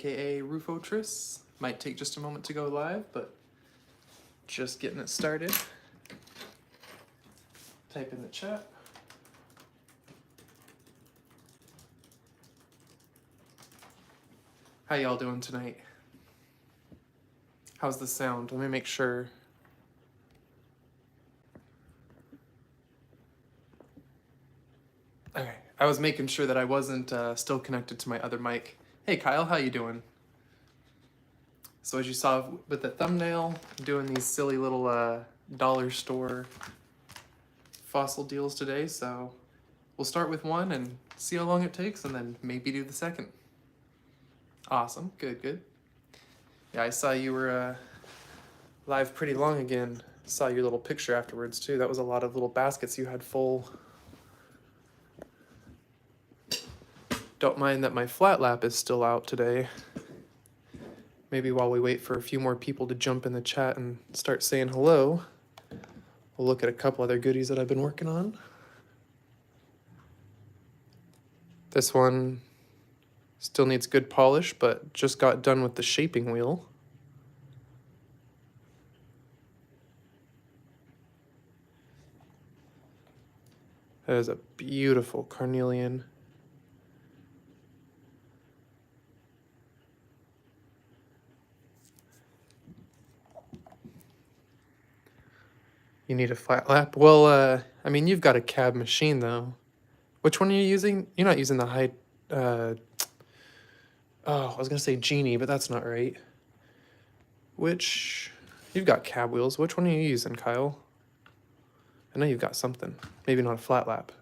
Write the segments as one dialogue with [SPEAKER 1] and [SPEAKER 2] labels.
[SPEAKER 1] aka Roofotris. Might take just a moment to go live, but just getting it started. Type in the chat. How y'all doing tonight? How's the sound? Let me make sure. Okay, I was making sure that I wasn't still connected to my other mic. Hey Kyle, how you doing? So as you saw with the thumbnail, I'm doing these silly little dollar store fossil deals today, so we'll start with one and see how long it takes and then maybe do the second. Awesome, good, good. Yeah, I saw you were live pretty long again. Saw your little picture afterwards too. That was a lot of little baskets you had full. Don't mind that my flat lap is still out today. Maybe while we wait for a few more people to jump in the chat and start saying hello, we'll look at a couple other goodies that I've been working on. This one still needs good polish, but just got done with the shaping wheel. That is a beautiful carnelian. You need a flat lap? Well, I mean, you've got a cab machine, though. Which one are you using? You're not using the high... oh, I was going to say Genie, but that's not right. Which... You've got cab wheels. Which one are you using, Kyle? I know you've got something. Maybe not a flat lap.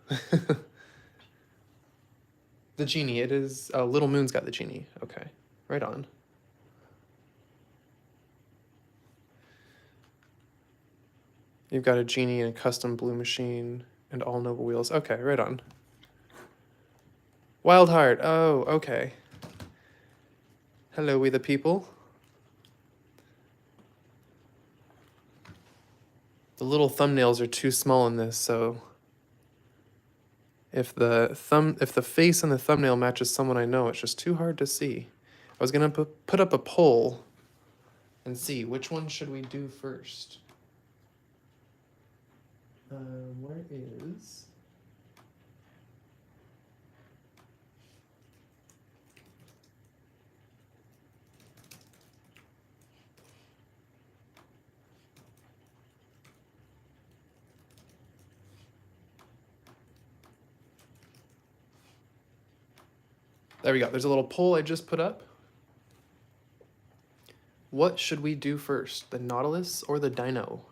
[SPEAKER 1] The Genie, it is... Oh, Little Moon's got the Genie. Okay, right on. You've got a Genie and a custom blue machine and all Nova wheels. Okay, right on. Wild Heart. Oh, okay. Hello, we the people. The little thumbnails are too small in this, so if the face in the thumbnail matches someone I know, it's just too hard to see. I was gonna put up a poll and see which one should we do first. Where is... There we go. There's a little poll I just put up. What should we do first, the Nautilus or the Dino?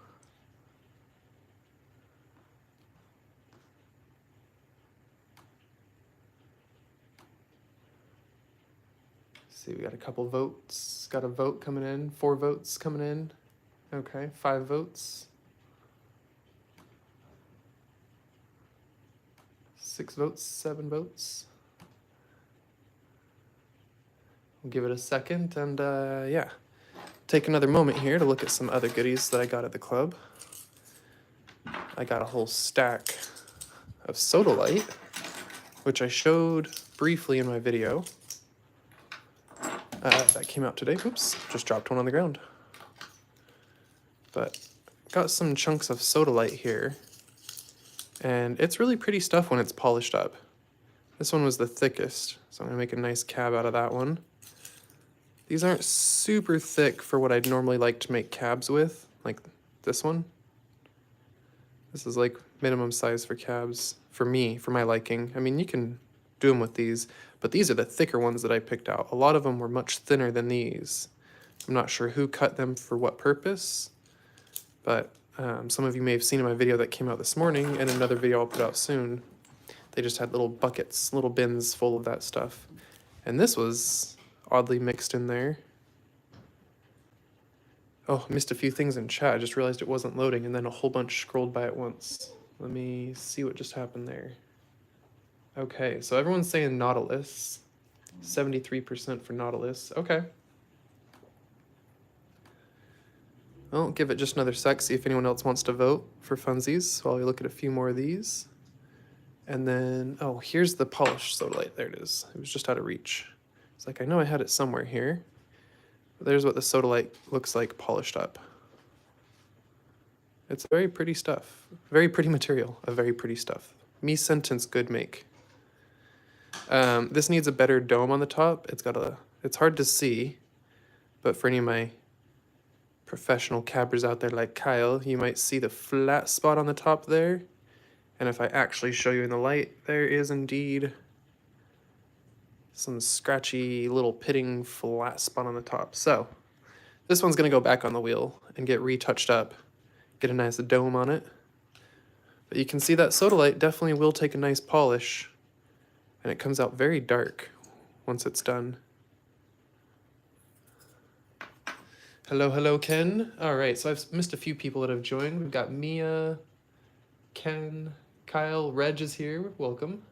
[SPEAKER 1] See, we got a couple votes. Got a vote coming in. 4 votes coming in. Okay, 5 votes. 6 votes, 7 votes. We'll give it a second and yeah. Take another moment here to look at some other goodies that I got at the club. I got a whole stack of Sodalite, which I showed briefly in my video. That came out today. Oops, just dropped one on the ground. But got some chunks of Sodalite here. And it's really pretty stuff when it's polished up. This one was the thickest, so I'm gonna make a nice cab out of that one. These aren't super thick for what I'd normally like to make cabs with, like this one. This is like minimum size for cabs, for me, for my liking. I mean, you can do them with these, but these are the thicker ones that I picked out. A lot of them were much thinner than these. I'm not sure who cut them for what purpose, but some of you may have seen in my video that came out this morning and another video I'll put out soon. They just had little buckets, little bins full of that stuff. And this was oddly mixed in there. Oh, I missed a few things in chat. I just realized it wasn't loading and then a whole bunch scrolled by at once. Let me see what just happened there. Okay, so everyone's saying Nautilus. 73% for Nautilus. Okay. Well, give it just another sec, see if anyone else wants to vote for funsies while we look at a few more of these. And then, oh, here's the polished Sodalite. There it is. It was just out of reach. It's like, I know I had it somewhere here. But there's what the sodalite looks like polished up. It's very pretty stuff. Very pretty material of very pretty stuff. Me sentence good make. This needs a better dome on the top. It's hard to see, but for any of my professional cabbers out there like Kyle, you might see the flat spot on the top there. And if I actually show you in the light, there is indeed some scratchy little pitting flat spot on the top. So this one's gonna go back on the wheel and get retouched up, get a nice dome on it. But you can see that sodalite definitely will take a nice polish, and it comes out very dark once it's done. Hello, Ken. All right, so I've missed a few people that have joined. We've got Mia, Ken, Kyle, Reg is here. Welcome.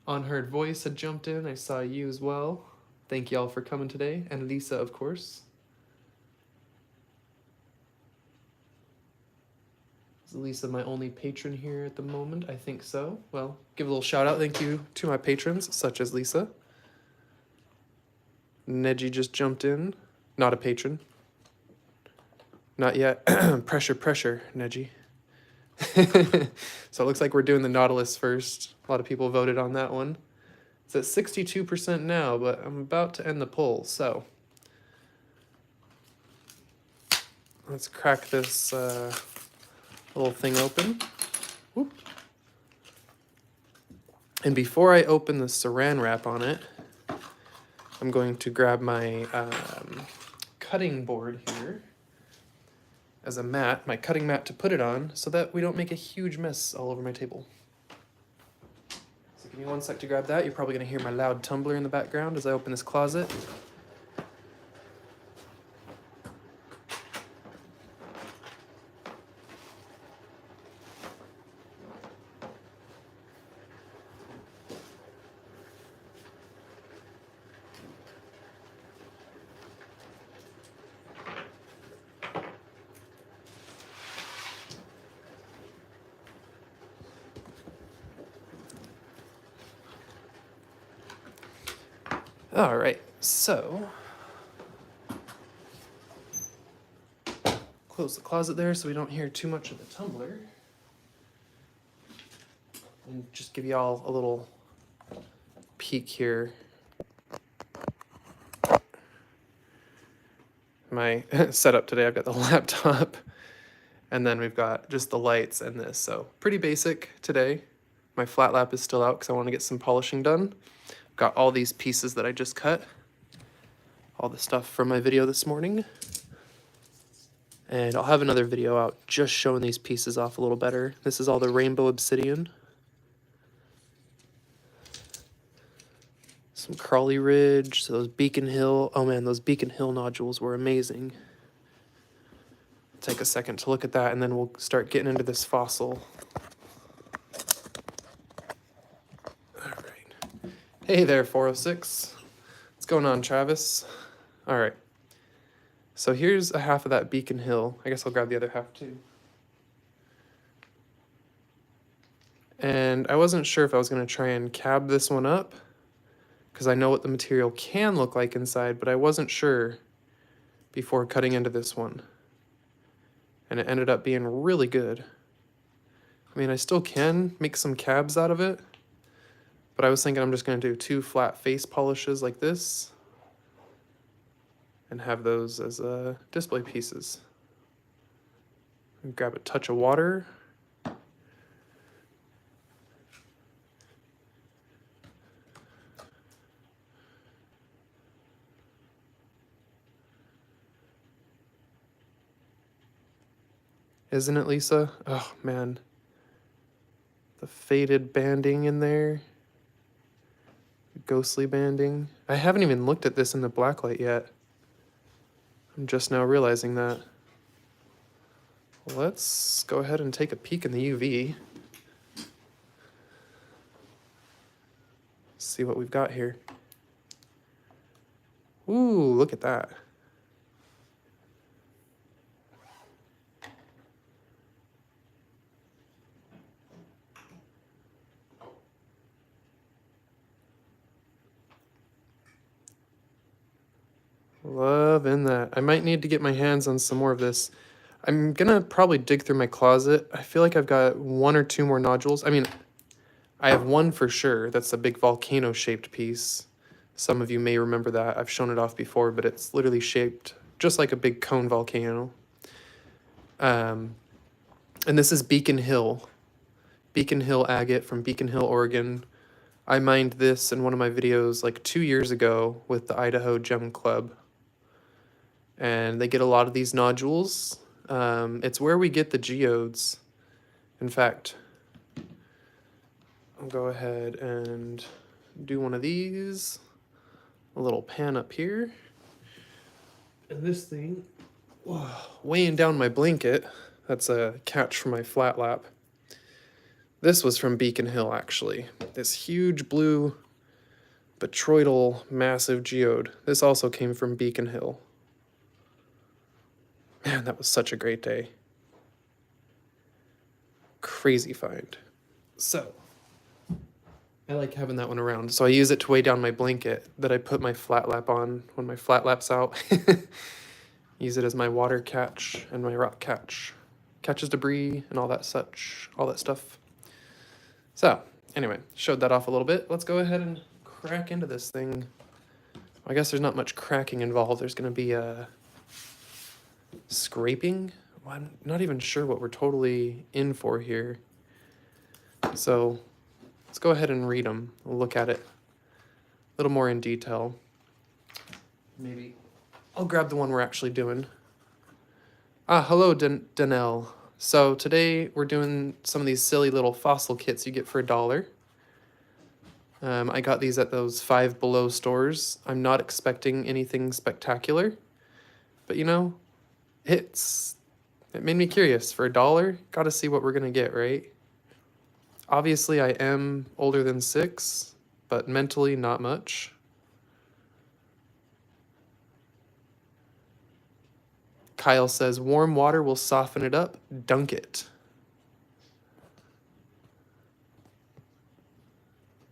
[SPEAKER 1] Unheard Voice had jumped in. I saw you as well. Thank y'all for coming today. And Lisa, of course. Is Lisa my only patron here at the moment? I think so. Well, give a little shout out. Thank you to my patrons, such as Lisa. Neji just jumped in. Not a patron. Not yet. Pressure, Neji. So it looks like we're doing the Nautilus first. A lot of people voted on that one. It's at 62% now, but I'm about to end the poll, so let's crack this little thing open. Whoop. And before I open the saran wrap on it, I'm going to grab my cutting board here as a mat, my cutting mat to put it on, so that we don't make a huge mess all over my table. So give me 1 sec to grab that. You're probably gonna hear my loud tumbler in the background as I open this closet. All right, so close the closet there so we don't hear too much of the tumbler. And just give y'all a little peek here. My setup today, I've got the laptop, and then we've got just the lights and this. So pretty basic today. My flat lap is still out because I want to get some polishing done. Got all these pieces that I just cut, all the stuff from my video this morning. And I'll have another video out just showing these pieces off a little better. This is all the rainbow obsidian. Some Crawley Ridge, so those Beacon Hill. Oh man, those Beacon Hill nodules were amazing. Take a second to look at that and then we'll start getting into this fossil. Hey there, 406. What's going on, Travis? All right. So here's a half of that Beacon Hill. I guess I'll grab the other half too. And I wasn't sure if I was going to try and cab this one up because I know what the material can look like inside, but I wasn't sure before cutting into this one. And it ended up being really good. I mean, I still can make some cabs out of it, but I was thinking I'm just going to do 2 flat face polishes like this and have those as display pieces. And grab a touch of water. Isn't it, Lisa? Oh, man. The faded banding in there. Ghostly banding. I haven't even looked at this in the blacklight yet. I'm just now realizing that. Let's go ahead and take a peek in the UV. See what we've got here. Ooh, look at that. Loving that. I might need to get my hands on some more of this. I'm gonna probably dig through my closet. I feel like I've got 1 or 2 more nodules. I mean, I have one for sure. That's a big volcano-shaped piece. Some of you may remember that. I've shown it off before, but it's literally shaped just like a big cone volcano. And this is Beacon Hill. Beacon Hill agate from Beacon Hill, Oregon. I mined this in one of my videos like 2 years ago with the Idaho Gem Club. And they get a lot of these nodules. It's where we get the geodes. In fact, I'll go ahead and do one of these. A little pan up here. And this thing, whoa, weighing down my blanket. That's a catch for my flat lap. This was from Beacon Hill, actually. This huge blue botryoidal massive geode. This also came from Beacon Hill. Man, that was such a great day. Crazy find. So, I like having that one around. So I use it to weigh down my blanket that I put my flat lap on when my flat lap's out. Use it as my water catch and my rock catch. Catches debris and all that stuff. So, anyway, showed that off a little bit. Let's go ahead and crack into this thing. I guess there's not much cracking involved. There's going to be scraping. Well, I'm not even sure what we're totally in for here. So, let's go ahead and read them. We'll look at it a little more in detail. Maybe I'll grab the one we're actually doing. Hello, Danelle. So today we're doing some of these silly little fossil kits you get for $1. I got these at those Five Below stores. I'm not expecting anything spectacular, but you know, it made me curious. For $1, gotta see what we're gonna get, right? Obviously I am older than 6, but mentally not much. Kyle says, warm water will soften it up. Dunk it.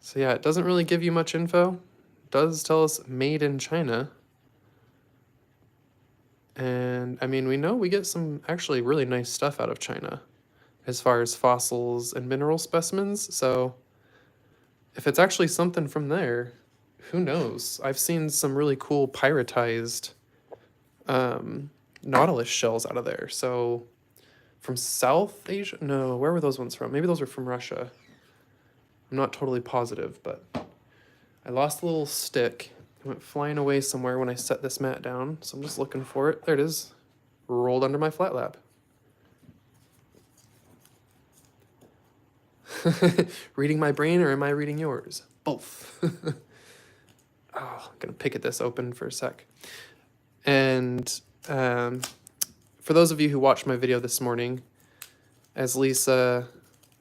[SPEAKER 1] So yeah, it doesn't really give you much info. It does tell us made in China. And I mean, we know we get some actually really nice stuff out of China as far as fossils and mineral specimens. So if it's actually something from there, who knows? I've seen some really cool pyritized nautilus shells out of there. So from South Asia? No, where were those ones from? Maybe those were from Russia. I'm not totally positive, but I lost a little stick. It went flying away somewhere when I set this mat down, so I'm just looking for it. There it is, rolled under my flat lap. Reading my brain, or am I reading yours? Both. I'm gonna pick at this open for a sec. And for those of you who watched my video this morning, as Lisa,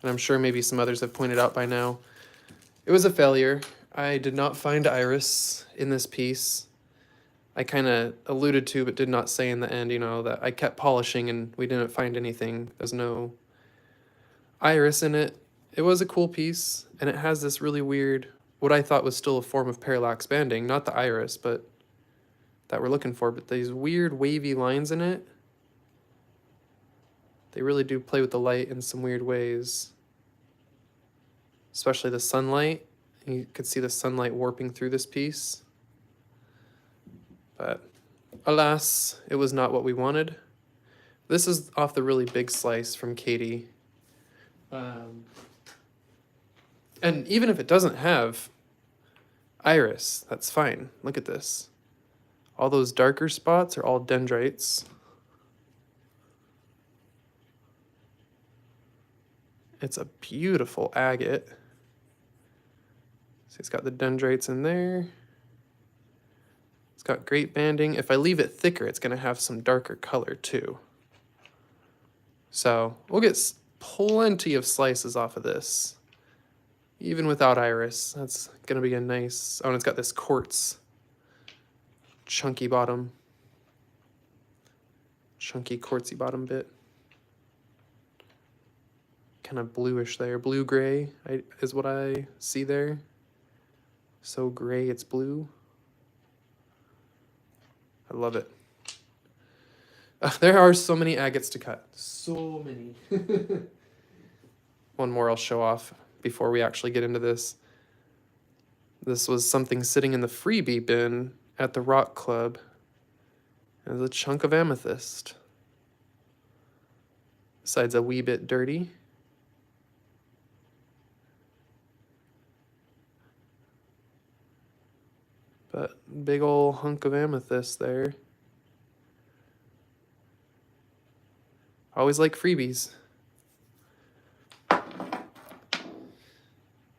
[SPEAKER 1] and I'm sure maybe some others have pointed out by now, it was a failure. I did not find iris in this piece. I kind of alluded to, but did not say in the end, you know, that I kept polishing and we didn't find anything. There's no iris in it. It was a cool piece, and it has this really weird, what I thought was still a form of parallax banding, not the iris, but that we're looking for, but these weird wavy lines in it. They really do play with the light in some weird ways. Especially the sunlight. You could see the sunlight warping through this piece. But alas, it was not what we wanted. This is off the really big slice from Katie. And even if it doesn't have iris, that's fine. Look at this. All those darker spots are all dendrites. It's a beautiful agate. So it's got the dendrites in there. It's got great banding. If I leave it thicker, it's going to have some darker color too. So we'll get plenty of slices off of this, even without iris. That's going to be a nice, oh, and it's got this quartz chunky bottom, chunky quartzy bottom bit. Kind of bluish there, blue-gray is what I see there. So gray, it's blue. I love it. There are so many agates to cut. So many. One more I'll show off before we actually get into this. This was something sitting in the freebie bin at the rock club. It was a chunk of amethyst. Besides a wee bit dirty. But big ol' hunk of amethyst there. Always like freebies.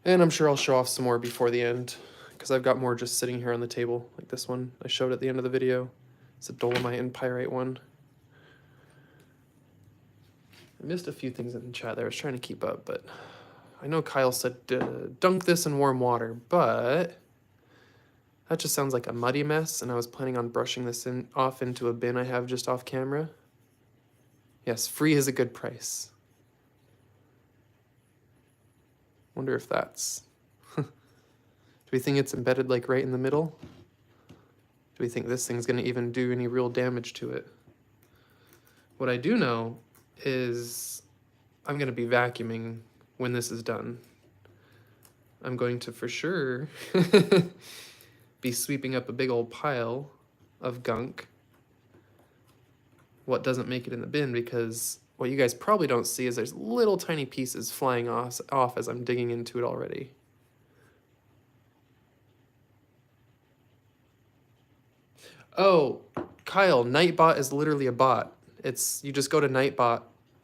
[SPEAKER 1] And I'm sure I'll show off some more before the end, because I've got more just sitting here on the table, like this one I showed at the end of the video. It's a dolomite and pyrite one. I missed a few things in the chat there. I was trying to keep up, but I know Kyle said dunk this in warm water, but that just sounds like a muddy mess, and I was planning on brushing this off into a bin I have just off camera. Yes, free is a good price. Wonder if that's... Do we think it's embedded like right in the middle? Do we think this thing's gonna even do any real damage to it? What I do know is I'm gonna be vacuuming when this is done. I'm going to for sure be sweeping up a big old pile of gunk. What doesn't make it in the bin, because what you guys probably don't see is there's little tiny pieces flying off as I'm digging into it already. Oh, Kyle, Nightbot is literally a bot. You just go to Nightbot.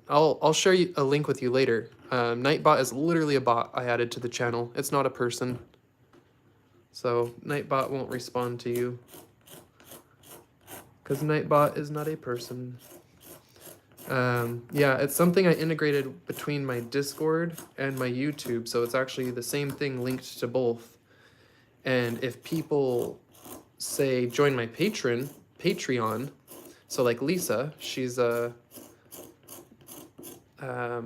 [SPEAKER 1] I'll share you a link with you later. Nightbot is literally a bot I added to the channel. It's not a person. So Nightbot won't respond to you, because Nightbot is not a person. Yeah, it's something I integrated between my Discord and my YouTube, so it's actually the same thing linked to both. And if people say join my Patreon, so like Lisa, she's a oh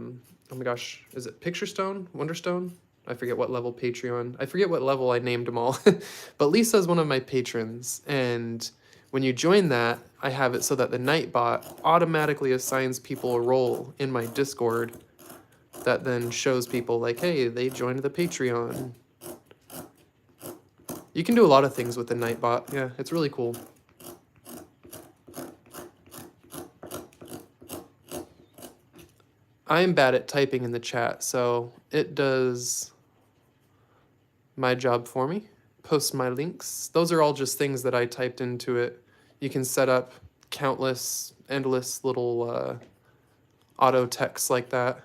[SPEAKER 1] my gosh, is it Picturestone? Wonderstone? I forget what level Patreon. I forget what level I named them all. But Lisa is one of my patrons, and when you join that, I have it so that the Nightbot automatically assigns people a role in my Discord that then shows people like, hey, they joined the Patreon. You can do a lot of things with the Nightbot. Yeah, it's really cool. I'm bad at typing in the chat, so it does my job for me. Post my links. Those are all just things that I typed into it. You can set up countless, endless little auto texts like that.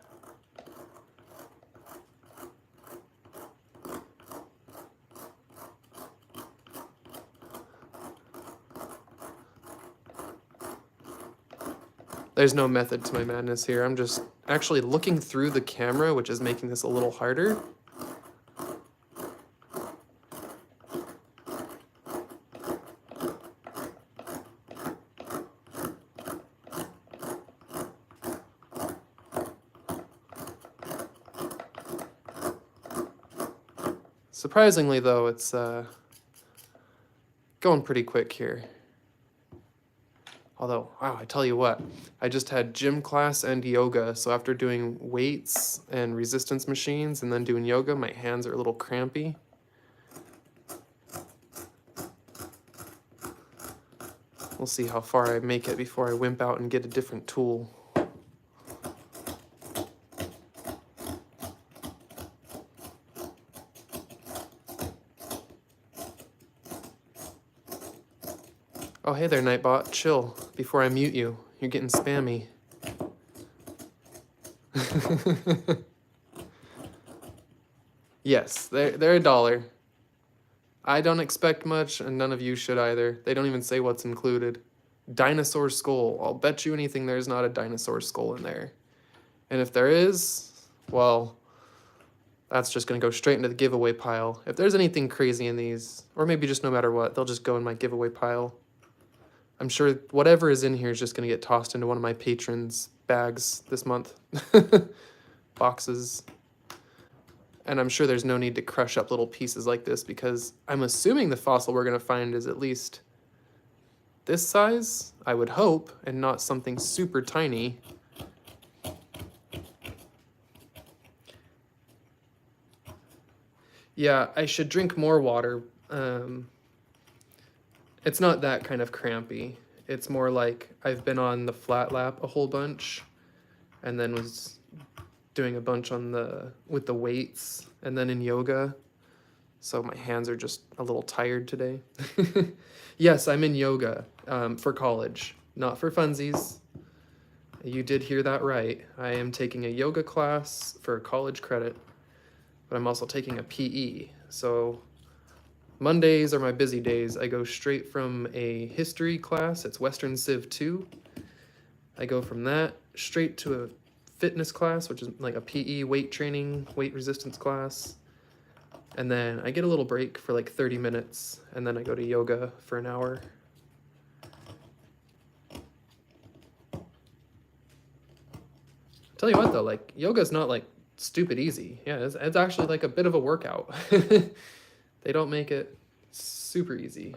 [SPEAKER 1] There's no method to my madness here. I'm just actually looking through the camera, which is making this a little harder. Surprisingly, though, it's going pretty quick here. Although, wow, I tell you what, I just had gym class and yoga, so after doing weights and resistance machines and then doing yoga, my hands are a little crampy. We'll see how far I make it before I wimp out and get a different tool. Oh, hey there, Nightbot. Chill before I mute you. You're getting spammy. Yes, they're $1. I don't expect much, and none of you should either. They don't even say what's included. Dinosaur skull. I'll bet you anything there's not a dinosaur skull in there. And if there is, well, that's just going to go straight into the giveaway pile. If there's anything crazy in these, or maybe just no matter what, they'll just go in my giveaway pile. I'm sure whatever is in here is just going to get tossed into one of my patrons' bags this month. Boxes. And I'm sure there's no need to crush up little pieces like this, because I'm assuming the fossil we're going to find is at least this size, I would hope, and not something super tiny. Yeah, I should drink more water. It's not that kind of crampy. It's more like I've been on the flat lap a whole bunch and then was doing a bunch on with the weights and then in yoga. So my hands are just a little tired today. Yes, I'm in yoga for college, not for funsies. You did hear that right. I am taking a yoga class for college credit, but I'm also taking a PE. So Mondays are my busy days. I go straight from a history class. It's Western Civ 2. I go from that straight to a fitness class, which is like a PE weight training, weight resistance class. And then I get a little break for like 30 minutes, and then I go to yoga for an hour. Tell you what though, like yoga's not like stupid easy. Yeah, it's actually like a bit of a workout. They don't make it super easy.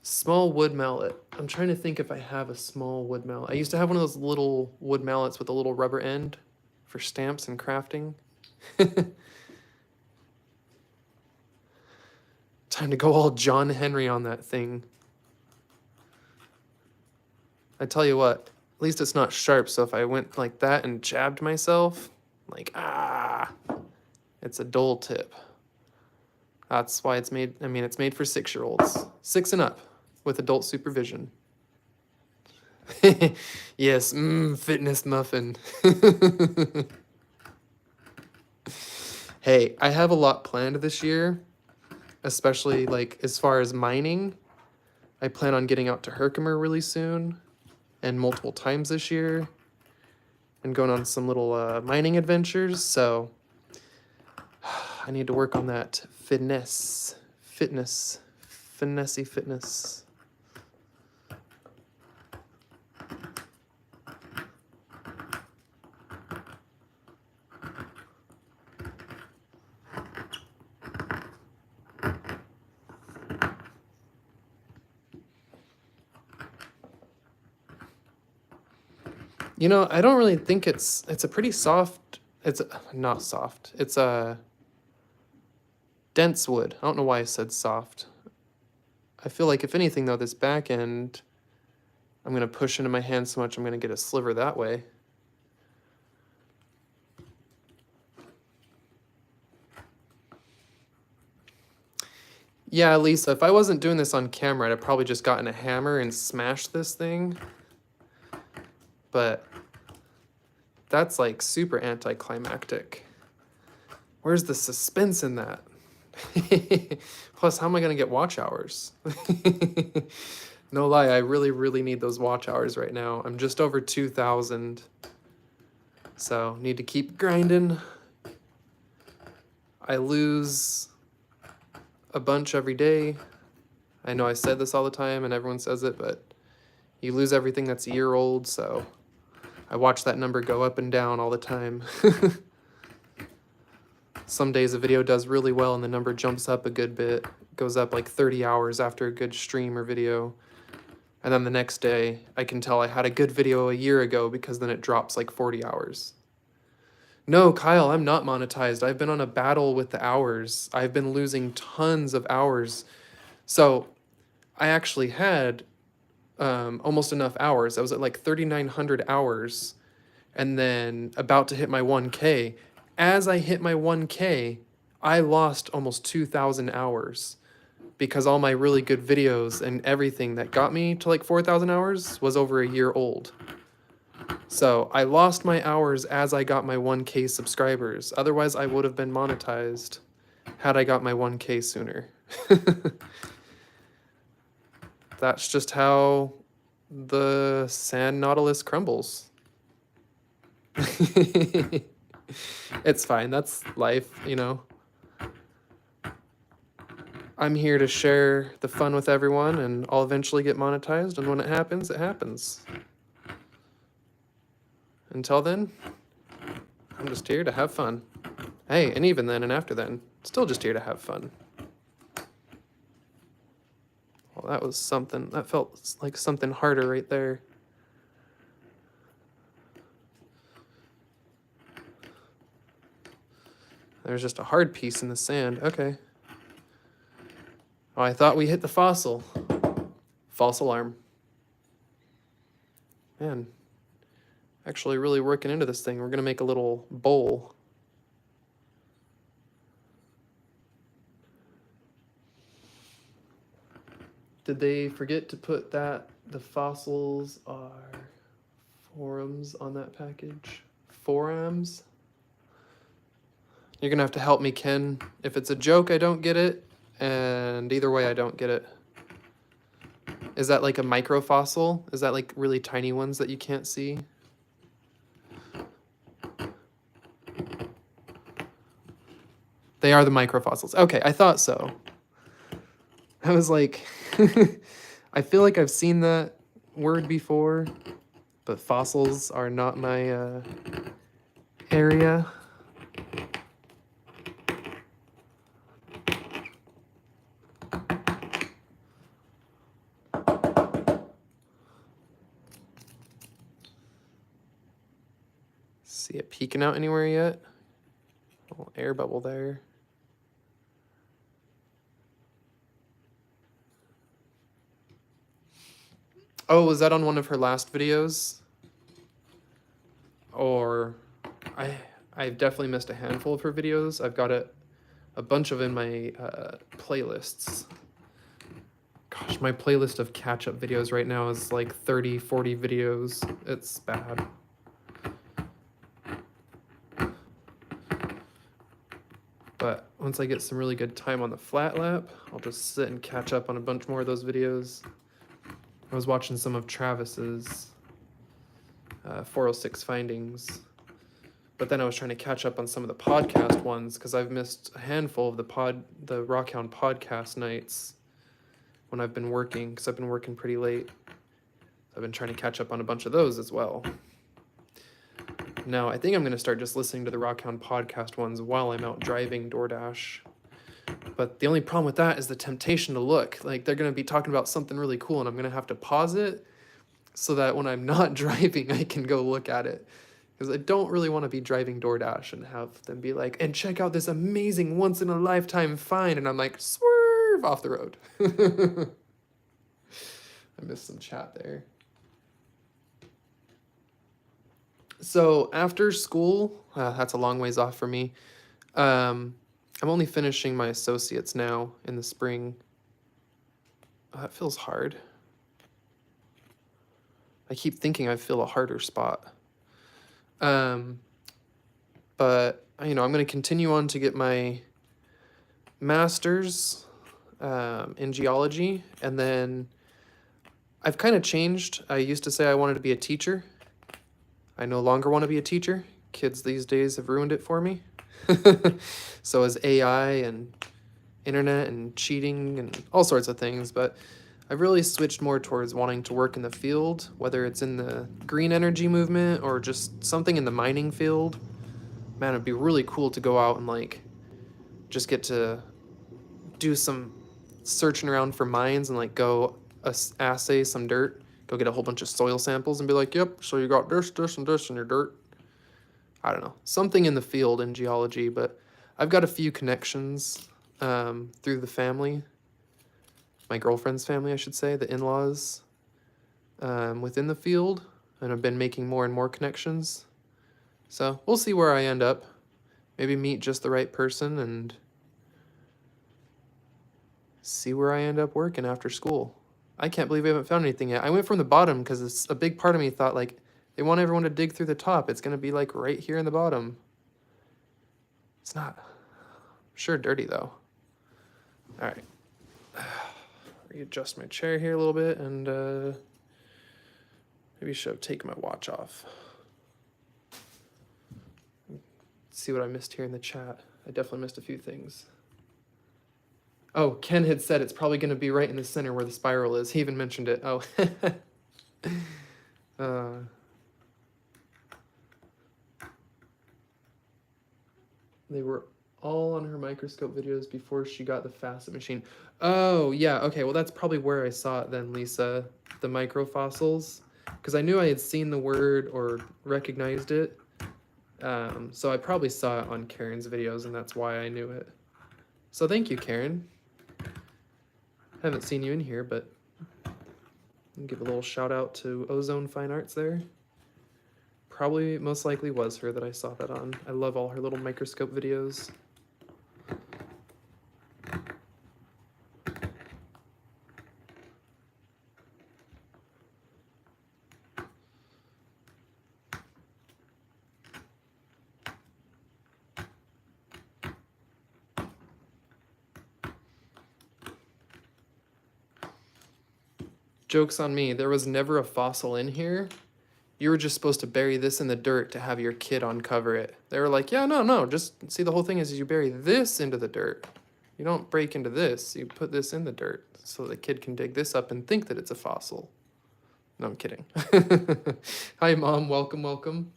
[SPEAKER 1] Small wood mallet. I'm trying to think if I have a small wood mallet. I used to have one of those little wood mallets with a little rubber end for stamps and crafting. Time to go all John Henry on that thing. I tell you what, at least it's not sharp, so if I went like that and jabbed myself, like, it's a dull tip. That's why it's made, I mean, it's made for 6-year-olds. 6 and up, with adult supervision. Yes, fitness muffin. Hey, I have a lot planned this year, especially like as far as mining. I plan on getting out to Herkimer really soon and multiple times this year and going on some little mining adventures. So I need to work on that finessey fitness. You know, I don't really think it's a pretty soft, not soft, it's a dense wood. I don't know why I said soft. I feel like if anything though, this back end, I'm gonna push into my hand so much I'm gonna get a sliver that way. Yeah, Lisa, if I wasn't doing this on camera, I'd have probably just gotten a hammer and smashed this thing. But that's like super anticlimactic. Where's the suspense in that? Plus, how am I gonna get watch hours? No lie, I really, really need those watch hours right now. I'm just over 2,000. So, need to keep grinding. I lose a bunch every day. I know I said this all the time and everyone says it, but you lose everything that's a year old, so I watch that number go up and down all the time. Some days a video does really well and the number jumps up a good bit, goes up like 30 hours after a good stream or video. And then the next day, I can tell I had a good video a year ago because then it drops like 40 hours. No, Kyle, I'm not monetized. I've been on a battle with the hours. I've been losing tons of hours. So I actually had almost enough hours. I was at like 3,900 hours and then about to hit my 1K. As I hit my 1K, I lost almost 2,000 hours because all my really good videos and everything that got me to like 4,000 hours was over a year old. So I lost my hours as I got my 1K subscribers. Otherwise, I would have been monetized had I got my 1K sooner. That's just how the sand nautilus crumbles. It's fine. That's life, you know. I'm here to share the fun with everyone, and I'll eventually get monetized, and when it happens, it happens. Until then, I'm just here to have fun. Hey, and even then and after then, still just here to have fun. Oh, that was something. That felt like something harder right there. There's just a hard piece in the sand. Okay. Oh, I thought we hit the fossil. False alarm. Man, actually really working into this thing. We're going to make a little bowl. Did they forget to put that the fossils are forams on that package? Forams? You're going to have to help me, Ken. If it's a joke, I don't get it. And either way, I don't get it. Is that like a microfossil? Is that like really tiny ones that you can't see? They are the microfossils. Okay, I thought so. I was like, I feel like I've seen that word before, but fossils are not my area. See it peeking out anywhere yet? A little air bubble there. Oh, was that on one of her last videos? Or I've definitely missed a handful of her videos. I've got a bunch of in my playlists. Gosh, my playlist of catch-up videos right now is like 30, 40 videos. It's bad. But once I get some really good time on the flat lap, I'll just sit and catch up on a bunch more of those videos. I was watching some of Travis's 406 findings, but then I was trying to catch up on some of the podcast ones because I've missed a handful of the Rockhound podcast nights when I've been working, because I've been working pretty late. I've been trying to catch up on a bunch of those as well. Now, I think I'm going to start just listening to the Rockhound podcast ones while I'm out driving DoorDash. But the only problem with that is the temptation to look. Like, they're going to be talking about something really cool, and I'm going to have to pause it so that when I'm not driving, I can go look at it. Because I don't really want to be driving DoorDash and have them be like, and check out this amazing once-in-a-lifetime find. And I'm like, swerve off the road. I missed some chat there. So after school, that's a long ways off for me. I'm only finishing my associates now in the spring. Oh, that feels hard. I keep thinking I feel a harder spot. But, you know, I'm going to continue on to get my master's in geology. And then I've kind of changed. I used to say I wanted to be a teacher. I no longer want to be a teacher. Kids these days have ruined it for me. So as AI and internet and cheating and all sorts of things. But I've really switched more towards wanting to work in the field, whether it's in the green energy movement or just something in the mining field. Man, it'd be really cool to go out and like just get to do some searching around for mines and like go assay some dirt, go get a whole bunch of soil samples and be like, yep, so you got this, this, and this in your dirt. I don't know, something in the field in geology, but I've got a few connections through the family, my girlfriend's family, I should say, the in-laws within the field, and I've been making more and more connections. So we'll see where I end up. Maybe meet just the right person and see where I end up working after school. I can't believe we haven't found anything yet. I went from the bottom because it's a big part of me thought like they want everyone to dig through the top. It's going to be like right here in the bottom. It's not. Sure dirty though. All right. Readjust my chair here a little bit and maybe should have taken my watch off. See what I missed here in the chat. I definitely missed a few things. Oh, Ken had said it's probably going to be right in the center where the spiral is. He even mentioned it. Oh. They were all on her microscope videos before she got the facet machine. Oh, yeah, okay, well that's probably where I saw it then, Lisa, the microfossils, because I knew I had seen the word or recognized it, so I probably saw it on Karen's videos, and that's why I knew it. So thank you, Karen. Haven't seen you in here, but I'll give a little shout out to Ozone Fine Arts there. Probably, most likely was her that I saw that on. I love all her little microscope videos. Joke's on me, there was never a fossil in here. You were just supposed to bury this in the dirt to have your kid uncover it. They were like, yeah, no, just see, the whole thing is you bury this into the dirt. You don't break into this, you put this in the dirt so the kid can dig this up and think that it's a fossil. No, I'm kidding. Hi, Mom, welcome, welcome.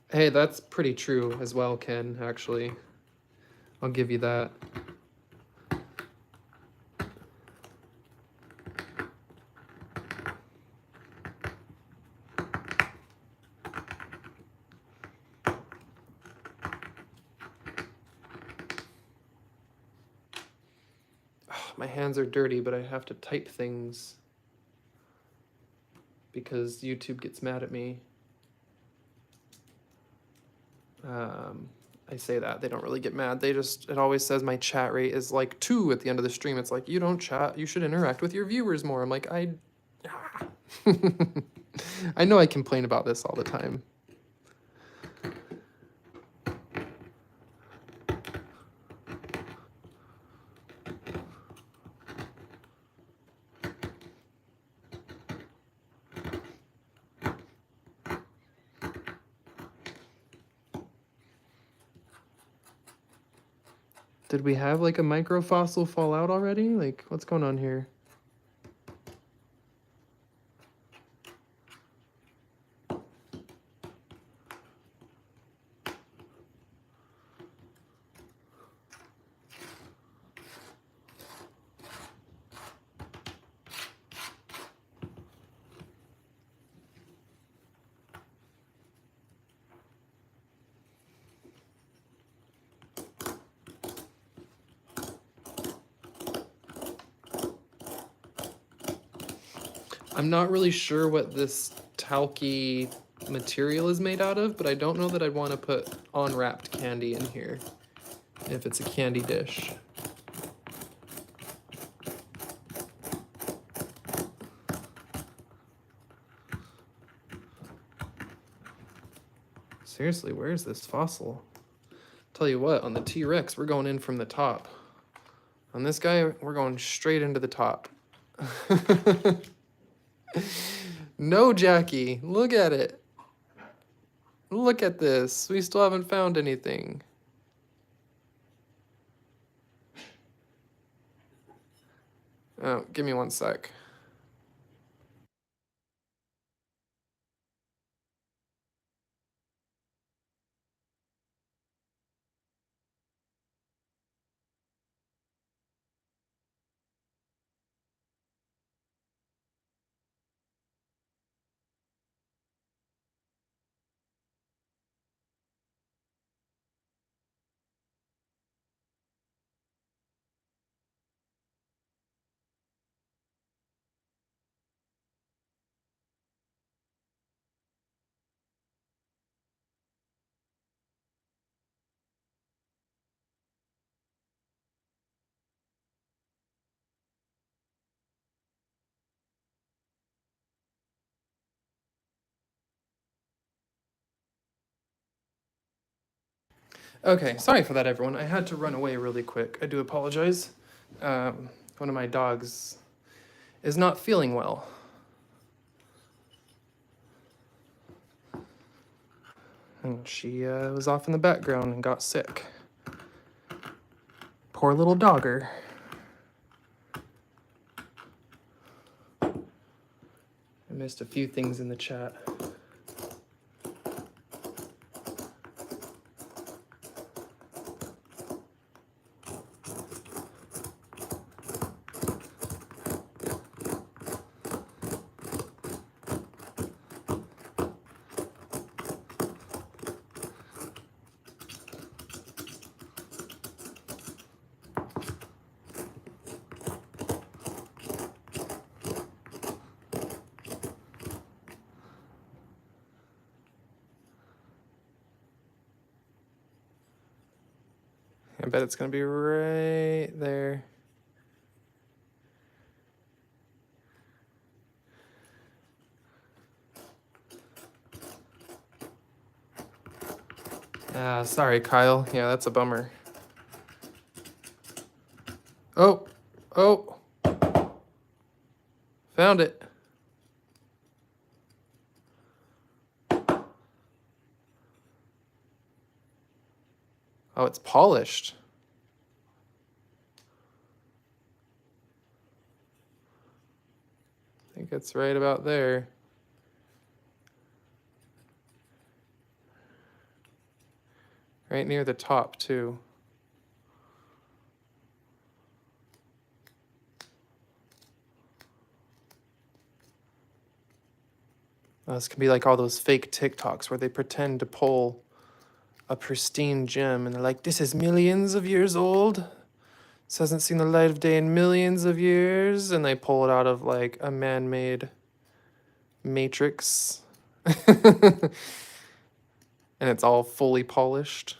[SPEAKER 1] Hey, that's pretty true as well, Ken, actually. I'll give you that. My hands are dirty, but I have to type things because YouTube gets mad at me. I say that, they don't really get mad. They just, it always says my chat rate is like 2 at the end of the stream. It's like, you don't chat, you should interact with your viewers more. I'm like, I know I complain about this all the time. Did we have like a microfossil fall out already? Like, what's going on here? I'm not really sure what this talky material is made out of, but I don't know that I'd want to put unwrapped candy in here if it's a candy dish. Seriously, where's this fossil? Tell you what, on the T-Rex, we're going in from the top. On this guy, we're going straight into the top. No, Jackie, look at it. Look at this. We still haven't found anything. Oh, give me one sec. Okay, sorry for that, everyone. I had to run away really quick. I do apologize. One of my dogs is not feeling well. And she was off in the background and got sick. Poor little dogger. I missed a few things in the chat. I bet it's gonna be right there. Ah, sorry, Kyle. Yeah, that's a bummer. Oh, oh, found it. Oh, it's polished. I think it's right about there. Right near the top, too. Oh, this can be like all those fake TikToks where they pretend to pull a pristine gem and they're like, this is millions of years old. This hasn't seen the light of day in millions of years. And they pull it out of like a man-made matrix. And it's all fully polished.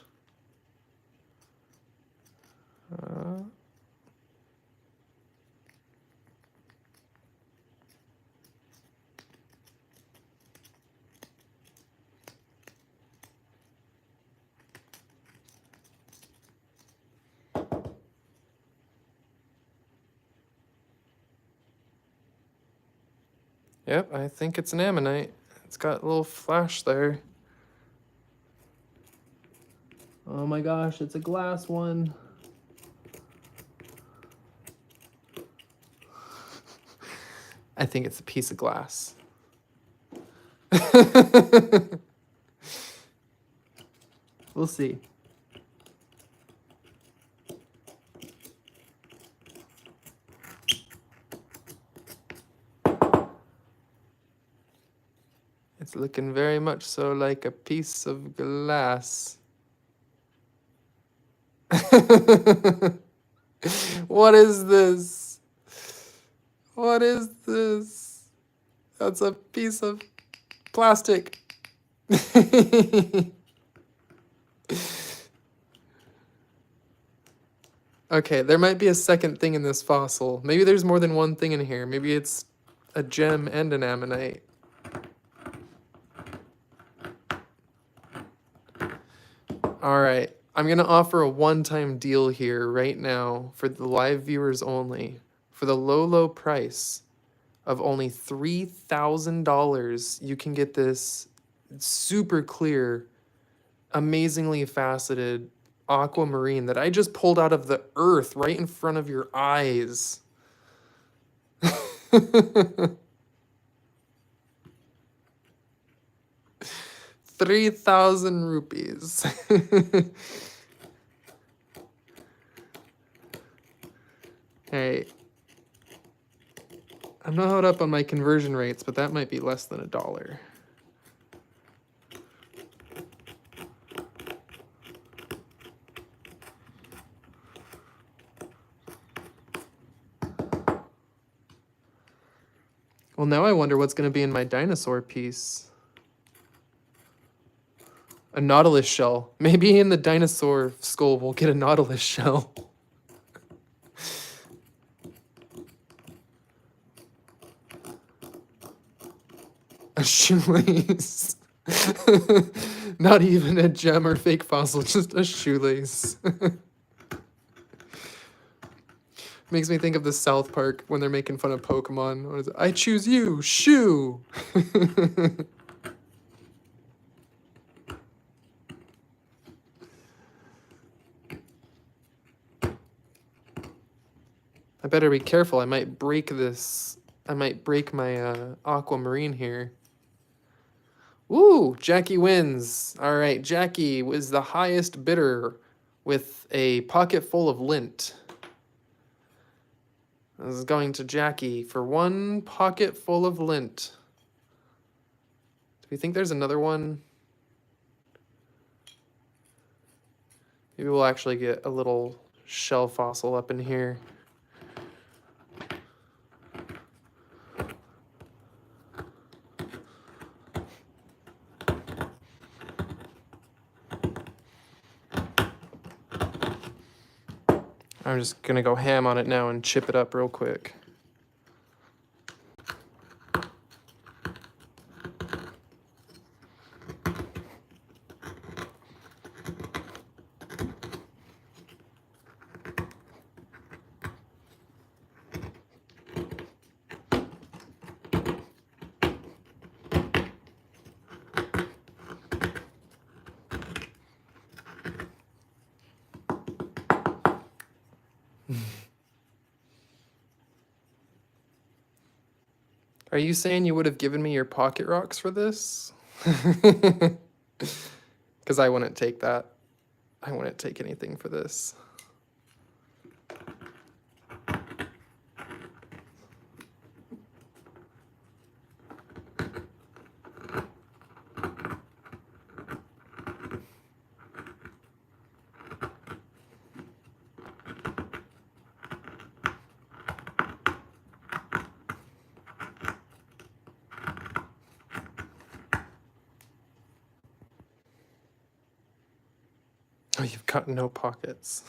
[SPEAKER 1] Yep, I think it's an ammonite. It's got a little flash there. Oh my gosh, it's a glass one. I think it's a piece of glass. We'll see. It's looking very much so like a piece of glass. What is this? What is this? That's a piece of plastic. Okay, there might be a second thing in this fossil. Maybe there's more than one thing in here. Maybe it's a gem and an ammonite. All right, I'm gonna offer a one-time deal here right now for the live viewers only. For the low, low price of only $3,000, you can get this super clear, amazingly faceted aquamarine that I just pulled out of the earth right in front of your eyes. 3,000 rupees. Hey, I'm not held up on my conversion rates, but that might be less than $1. Well, now I wonder what's going to be in my dinosaur piece. A nautilus shell. Maybe in the dinosaur skull we'll get a nautilus shell. A shoelace. Not even a gem or fake fossil, just a shoelace. Makes me think of the South Park when they're making fun of Pokemon. What is it? I choose you, shoe. I better be careful. I might break this I might break my aquamarine here. Ooh, Jackie wins. All right, Jackie was the highest bidder with a pocket full of lint. This is going to Jackie for one pocket full of lint. Do we think there's another one? Maybe we'll actually get a little shell fossil up in here. I'm just gonna go ham on it now and chip it up real quick. Are you saying you would have given me your pocket rocks for this? Because I wouldn't take that. I wouldn't take anything for this. Oh, you've got no pockets.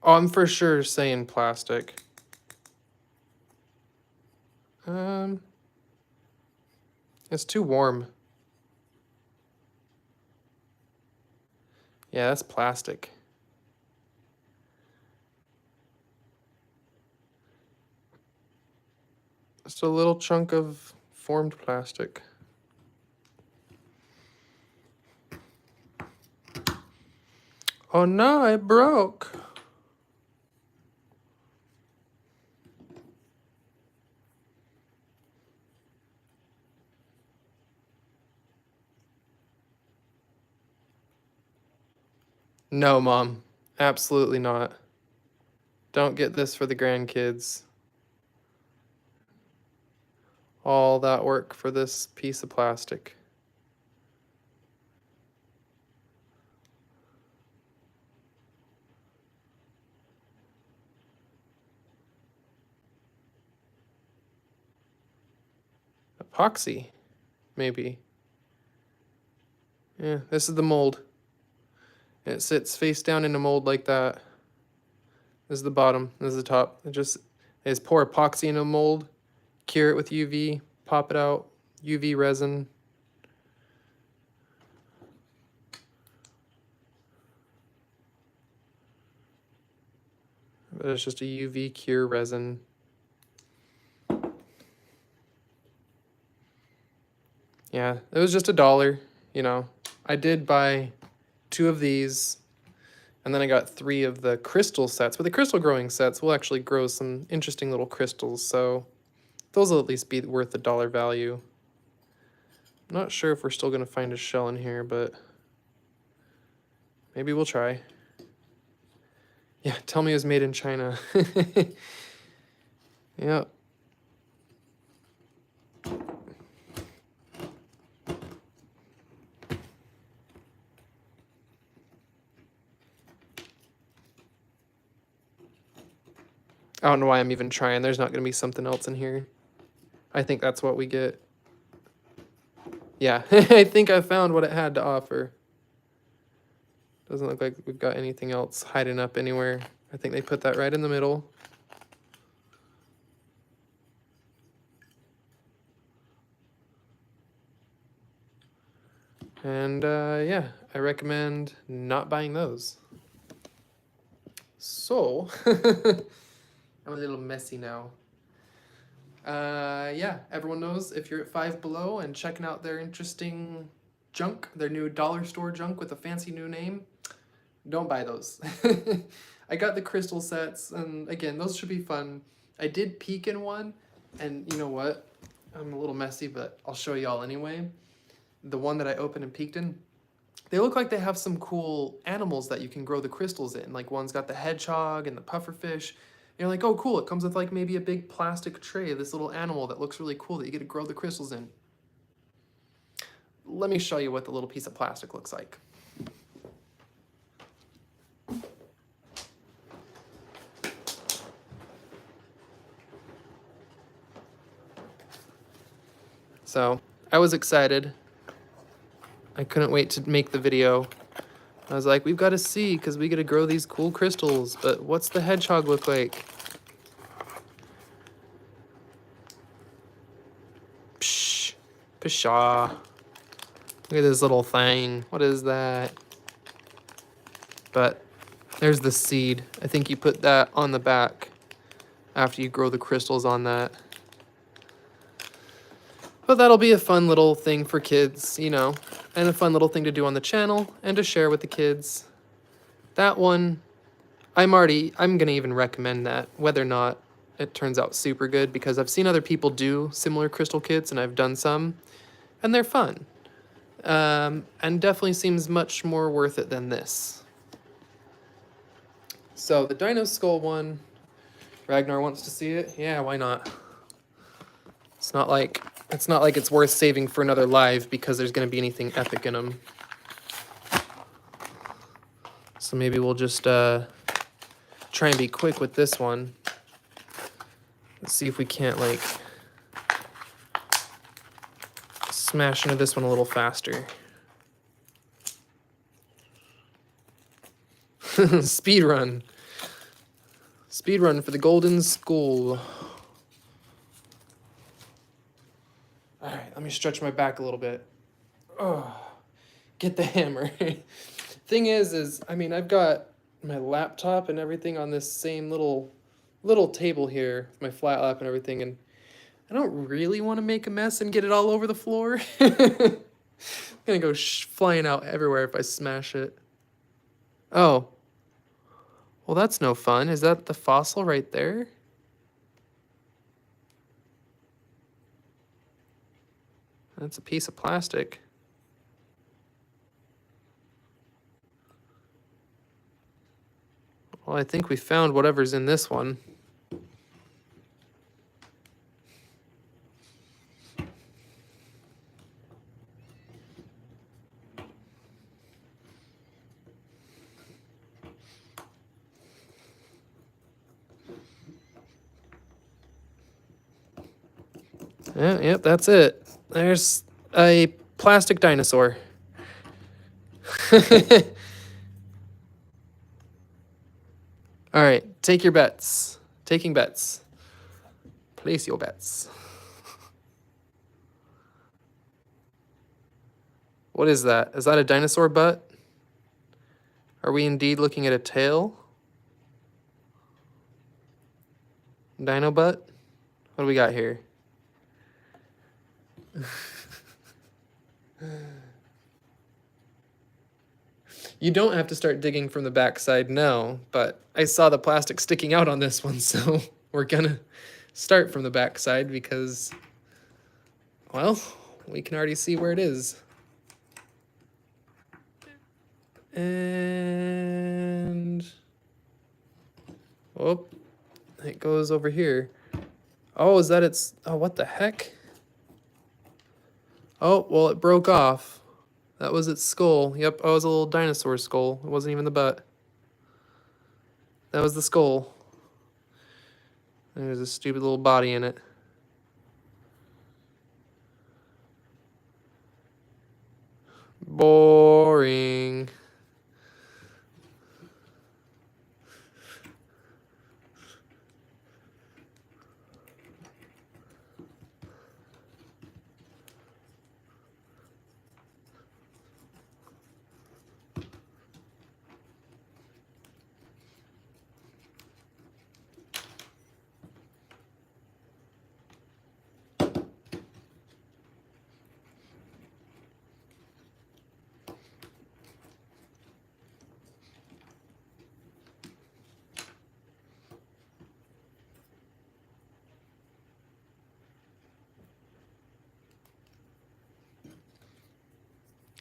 [SPEAKER 1] Oh, I'm for sure saying plastic. It's too warm. Yeah, that's plastic. Just a little chunk of formed plastic. Oh no, it broke. No, Mom. Absolutely not. Don't get this for the grandkids. All that work for this piece of plastic. Epoxy, maybe. Yeah, this is the mold. It sits face down in a mold like that. This is the bottom, this is the top. It just is pour epoxy in a mold, cure it with UV, pop it out, UV resin. But it's just a UV cure resin. Yeah, it was just $1, you know. I did buy 2 of these, and then I got 3 of the crystal sets. But the crystal growing sets will actually grow some interesting little crystals, so those will at least be worth $1 value. I'm not sure if we're still going to find a shell in here, but maybe we'll try. Yeah, tell me it was made in China. Yeah. I don't know why I'm even trying. There's not going to be something else in here. I think that's what we get. Yeah, I think I found what it had to offer. Doesn't look like we've got anything else hiding up anywhere. I think they put that right in the middle. And yeah, I recommend not buying those. So, I'm a little messy now. Yeah, everyone knows if you're at Five Below and checking out their interesting junk, their new dollar store junk with a fancy new name, don't buy those. I got the crystal sets, and again, those should be fun. I did peek in one, and you know what? I'm a little messy, but I'll show y'all anyway. The one that I opened and peeked in, they look like they have some cool animals that you can grow the crystals in. Like one's got the hedgehog and the pufferfish. And you're like, oh cool, it comes with like maybe a big plastic tray of this little animal that looks really cool that you get to grow the crystals in. Let me show you what the little piece of plastic looks like. So I was excited. I couldn't wait to make the video. I was like, we've got to see, because we get to grow these cool crystals, but what's the hedgehog look like? Psh, pshaw. Look at this little thing. What is that? But there's the seed. I think you put that on the back after you grow the crystals on that. But that'll be a fun little thing for kids, you know, and a fun little thing to do on the channel and to share with the kids. That one, I'm gonna even recommend that, whether or not it turns out super good, because I've seen other people do similar crystal kits and I've done some, and they're fun. And definitely seems much more worth it than this. So the Dino Skull one, Ragnar wants to see it? Yeah, why not? It's not like it's worth saving for another live because there's going to be anything epic in them. So maybe we'll just try and be quick with this one. Let's see if we can't like smash into this one a little faster. Speed run. Speed run for the Golden Skull. All right, let me stretch my back a little bit. Oh, get the hammer. Thing is, I mean, I've got my laptop and everything on this same little table here, my flat lap and everything, and I don't really want to make a mess and get it all over the floor. It's gonna go flying out everywhere if I smash it. Oh. Well, that's no fun. Is that the fossil right there? That's a piece of plastic. Well, I think we found whatever's in this one. Yeah, yep, that's it. There's a plastic dinosaur. All right, take your bets. Taking bets. Place your bets. What is that? Is that a dinosaur butt? Are we indeed looking at a tail? Dino butt? What do we got here? You don't have to start digging from the backside, no, but I saw the plastic sticking out on this one, so we're gonna start from the backside because, well, we can already see where it is. And, oh, it goes over here. Oh, is that its, oh, what the heck? Oh, well, it broke off. That was its skull. Yep, oh, it was a little dinosaur skull. It wasn't even the butt. That was the skull. There's a stupid little body in it. Boring.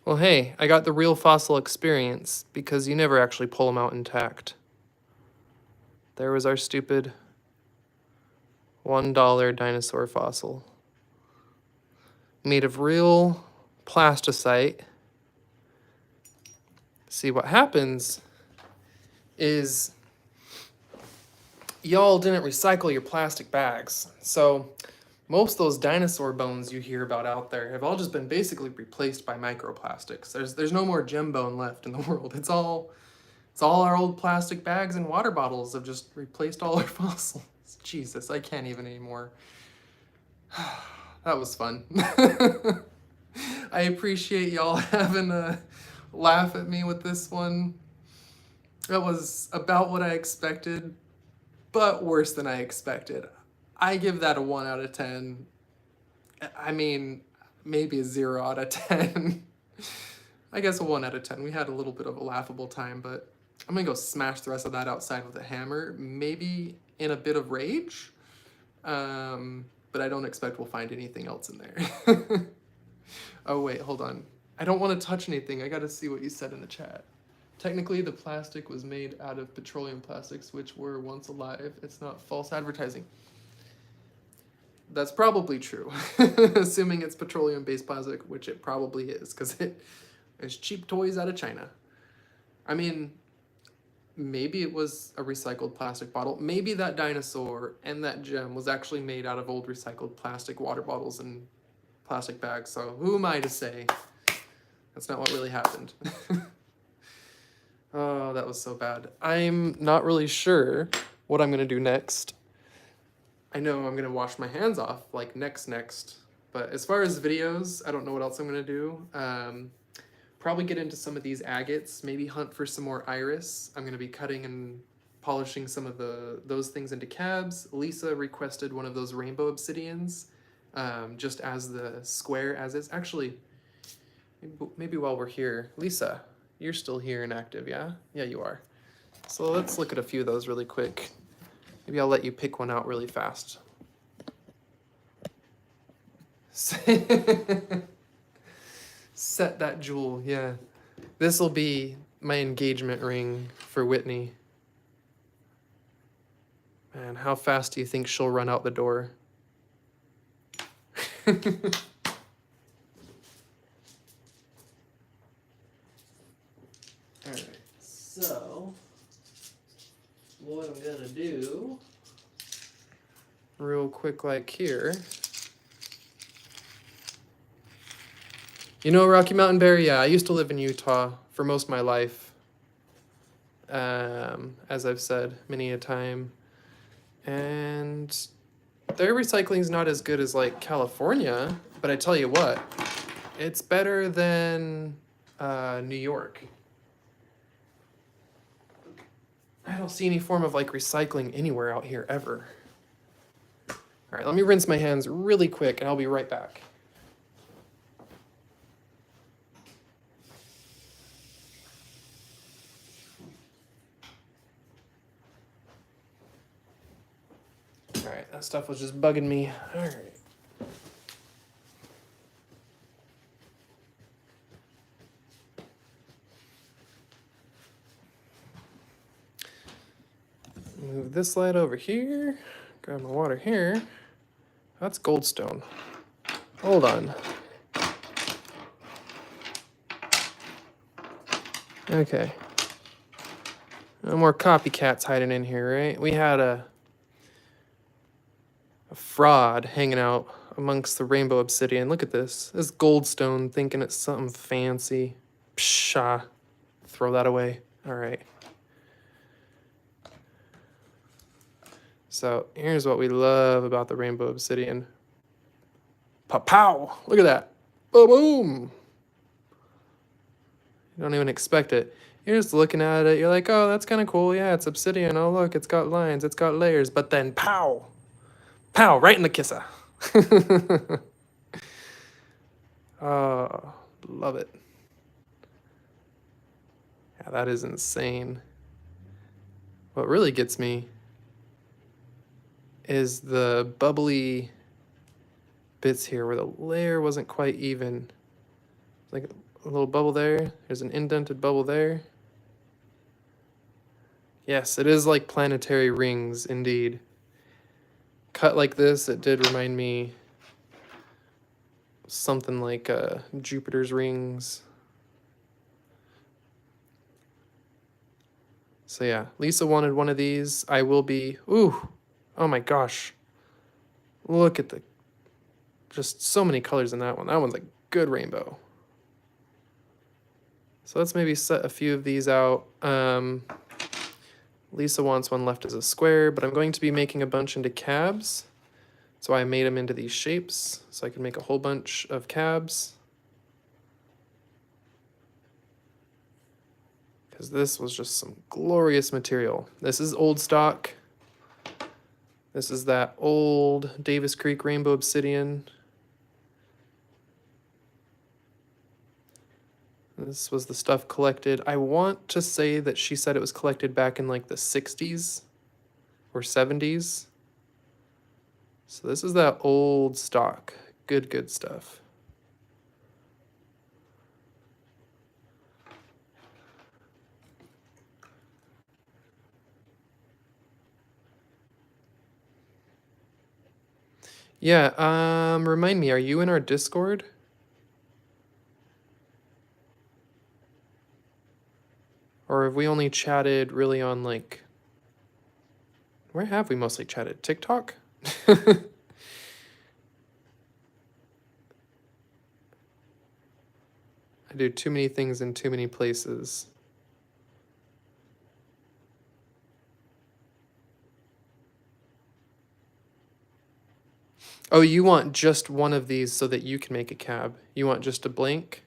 [SPEAKER 1] Well, hey, I got the real fossil experience because you never actually pull them out intact. There was our stupid $1 dinosaur fossil. Made of real plasticite. See, what happens is y'all didn't recycle your plastic bags. So most of those dinosaur bones you hear about out there have all just been basically replaced by microplastics. There's no more gem bone left in the world. It's all our old plastic bags and water bottles have just replaced all our fossils. Jesus, I can't even anymore. That was fun. I appreciate y'all having a laugh at me with this one. That was about what I expected, but worse than I expected. I give that a 1 out of 10. I mean, maybe a 0 out of 10. I guess a 1 out of 10. We had a little bit of a laughable time, but I'm gonna go smash the rest of that outside with a hammer, maybe in a bit of rage. But I don't expect we'll find anything else in there. Oh wait, hold on. I don't want to touch anything. I gotta see what you said in the chat. Technically, the plastic was made out of petroleum plastics, which were once alive. It's not false advertising. That's probably true, assuming it's petroleum-based plastic, which it probably is, because it's cheap toys out of China. I mean, maybe it was a recycled plastic bottle. Maybe that dinosaur and that gem was actually made out of old recycled plastic water bottles and plastic bags. So who am I to say? That's not what really happened. Oh, that was so bad. I'm not really sure what I'm going to do next. I know I'm going to wash my hands off, like next. But as far as videos, I don't know what else I'm going to do. Probably get into some of these agates, maybe hunt for some more iris. I'm going to be cutting and polishing some of those things into cabs. Lisa requested one of those rainbow obsidians, just as the square as is. Actually, maybe while we're here, Lisa, you're still here and active, yeah? Yeah, you are. So let's look at a few of those really quick. Maybe I'll let you pick one out really fast. Set that jewel, yeah. This will be my engagement ring for Whitney. Man, how fast do you think she'll run out the door? Alright, so what I'm gonna do, real quick like here. You know Rocky Mountain Bear? Yeah, I used to live in Utah for most of my life. As I've said many a time. And their recycling is not as good as like California, but I tell you what, it's better than New York. I don't see any form of like recycling anywhere out here ever. All right, let me rinse my hands really quick and I'll be right back. All right, that stuff was just bugging me. All right. Move this light over here. Grab my water here. That's goldstone. Hold on. Okay. No more copycats hiding in here, right? We had a fraud hanging out amongst the rainbow obsidian. Look at this. This goldstone thinking it's something fancy. Pshaw. Throw that away. All right. So here's what we love about the rainbow obsidian. Pow! Look at that. Boom! You don't even expect it. You're just looking at it. You're like, oh, that's kind of cool. Yeah, it's obsidian. Oh, look, it's got lines. It's got layers. But then pow! Pow! Right in the kisser. Oh, love it. Yeah, that is insane. What really gets me is the bubbly bits here where the layer wasn't quite even. Like a little bubble there. There's an indented bubble there. Yes, it is like planetary rings, indeed. Cut like this, it did remind me something like Jupiter's rings. So yeah, Lisa wanted one of these. I will be, ooh, oh my gosh. Look at just so many colors in that one. That one's a good rainbow. So let's maybe set a few of these out. Lisa wants one left as a square, but I'm going to be making a bunch into cabs. So I made them into these shapes, so I can make a whole bunch of cabs. Because this was just some glorious material. This is old stock. This is that old Davis Creek Rainbow Obsidian. This was the stuff collected. I want to say that she said it was collected back in like the 60s or 70s. So this is that old stock. Good stuff. Yeah, remind me, are you in our Discord? Or have we only chatted really on like, where have we mostly chatted? TikTok? I do too many things in too many places. Oh, you want just one of these so that you can make a cab. You want just a blank?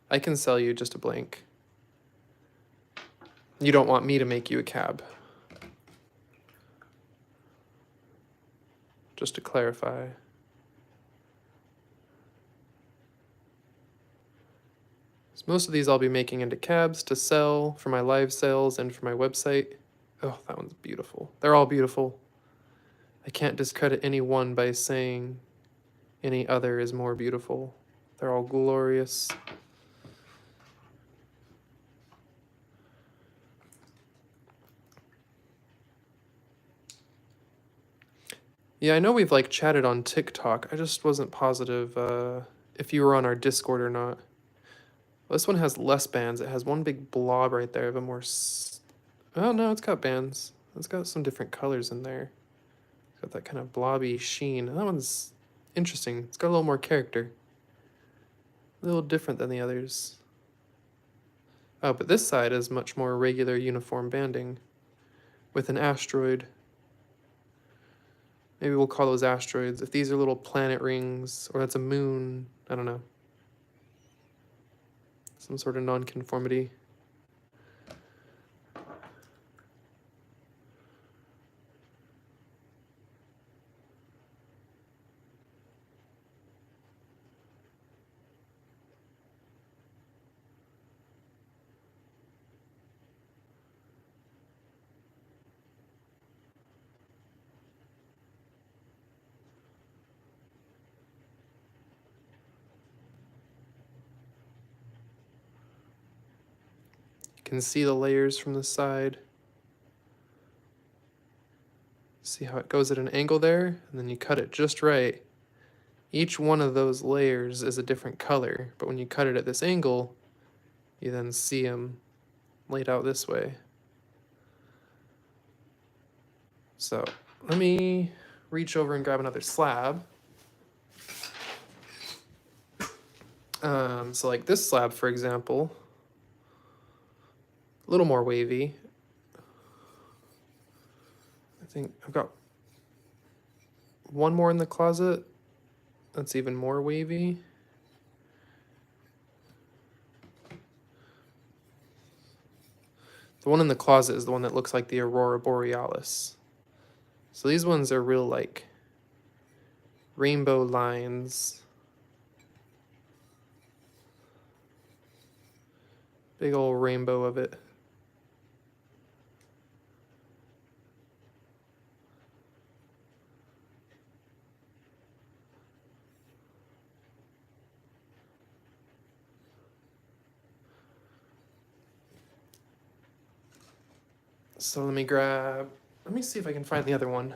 [SPEAKER 1] I can sell you just a blank. You don't want me to make you a cab. Just to clarify. So most of these I'll be making into cabs to sell for my live sales and for my website. Oh, that one's beautiful. They're all beautiful. I can't discredit any one by saying any other is more beautiful. They're all glorious. Yeah, I know we've like chatted on TikTok. I just wasn't positive if you were on our Discord or not. Well, this one has less bands. It has one big blob right there of a more... Oh, no, it's got bands. It's got some different colors in there. It's got that kind of blobby sheen. That one's interesting. It's got a little more character. A little different than the others. Oh, but this side is much more regular uniform banding with an asteroid. Maybe we'll call those asteroids. If these are little planet rings, or that's a moon, I don't know. Some sort of nonconformity. You can see the layers from the side. See how it goes at an angle there? And then you cut it just right. Each one of those layers is a different color, but when you cut it at this angle, you then see them laid out this way. So let me reach over and grab another slab. So like this slab, for example, a little more wavy. I think I've got one more in the closet that's even more wavy. The one in the closet is the one that looks like the Aurora Borealis. So these ones are real like rainbow lines. Big old rainbow of it. So let me see if I can find the other one.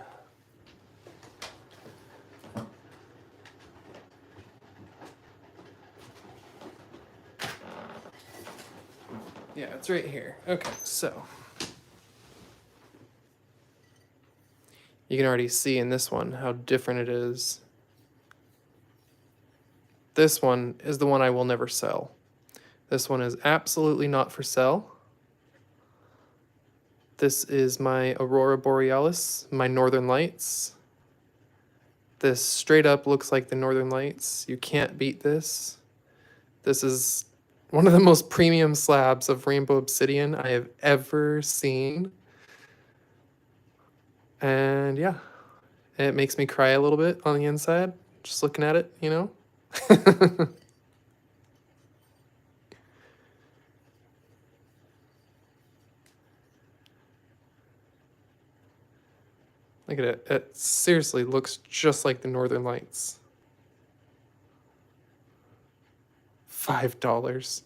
[SPEAKER 1] Yeah, it's right here. Okay, so you can already see in this one how different it is. This one is the one I will never sell. This one is absolutely not for sale. This is my Aurora Borealis, my Northern Lights. This straight up looks like the Northern Lights. You can't beat this. This is one of the most premium slabs of rainbow obsidian I have ever seen. And yeah, it makes me cry a little bit on the inside, just looking at it, you know? Look at it. It seriously looks just like the Northern Lights. $5.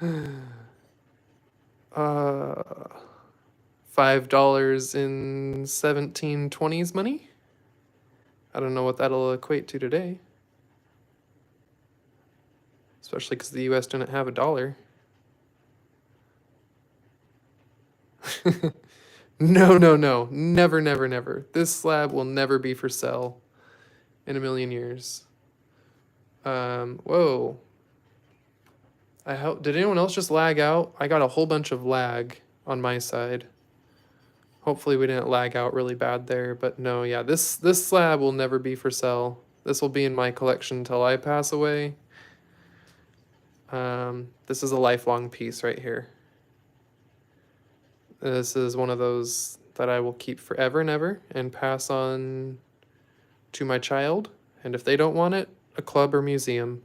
[SPEAKER 1] $5 in 1720s money? I don't know what that'll equate to today. Especially because the US didn't have a dollar. No, no, no. Never, never, never. This slab will never be for sale in a million years. Whoa. Did anyone else just lag out? I got a whole bunch of lag on my side. Hopefully we didn't lag out really bad there, but no, yeah, this slab will never be for sale. This will be in my collection until I pass away. This is a lifelong piece right here. This is one of those that I will keep forever and ever and pass on to my child. And if they don't want it, a club or museum.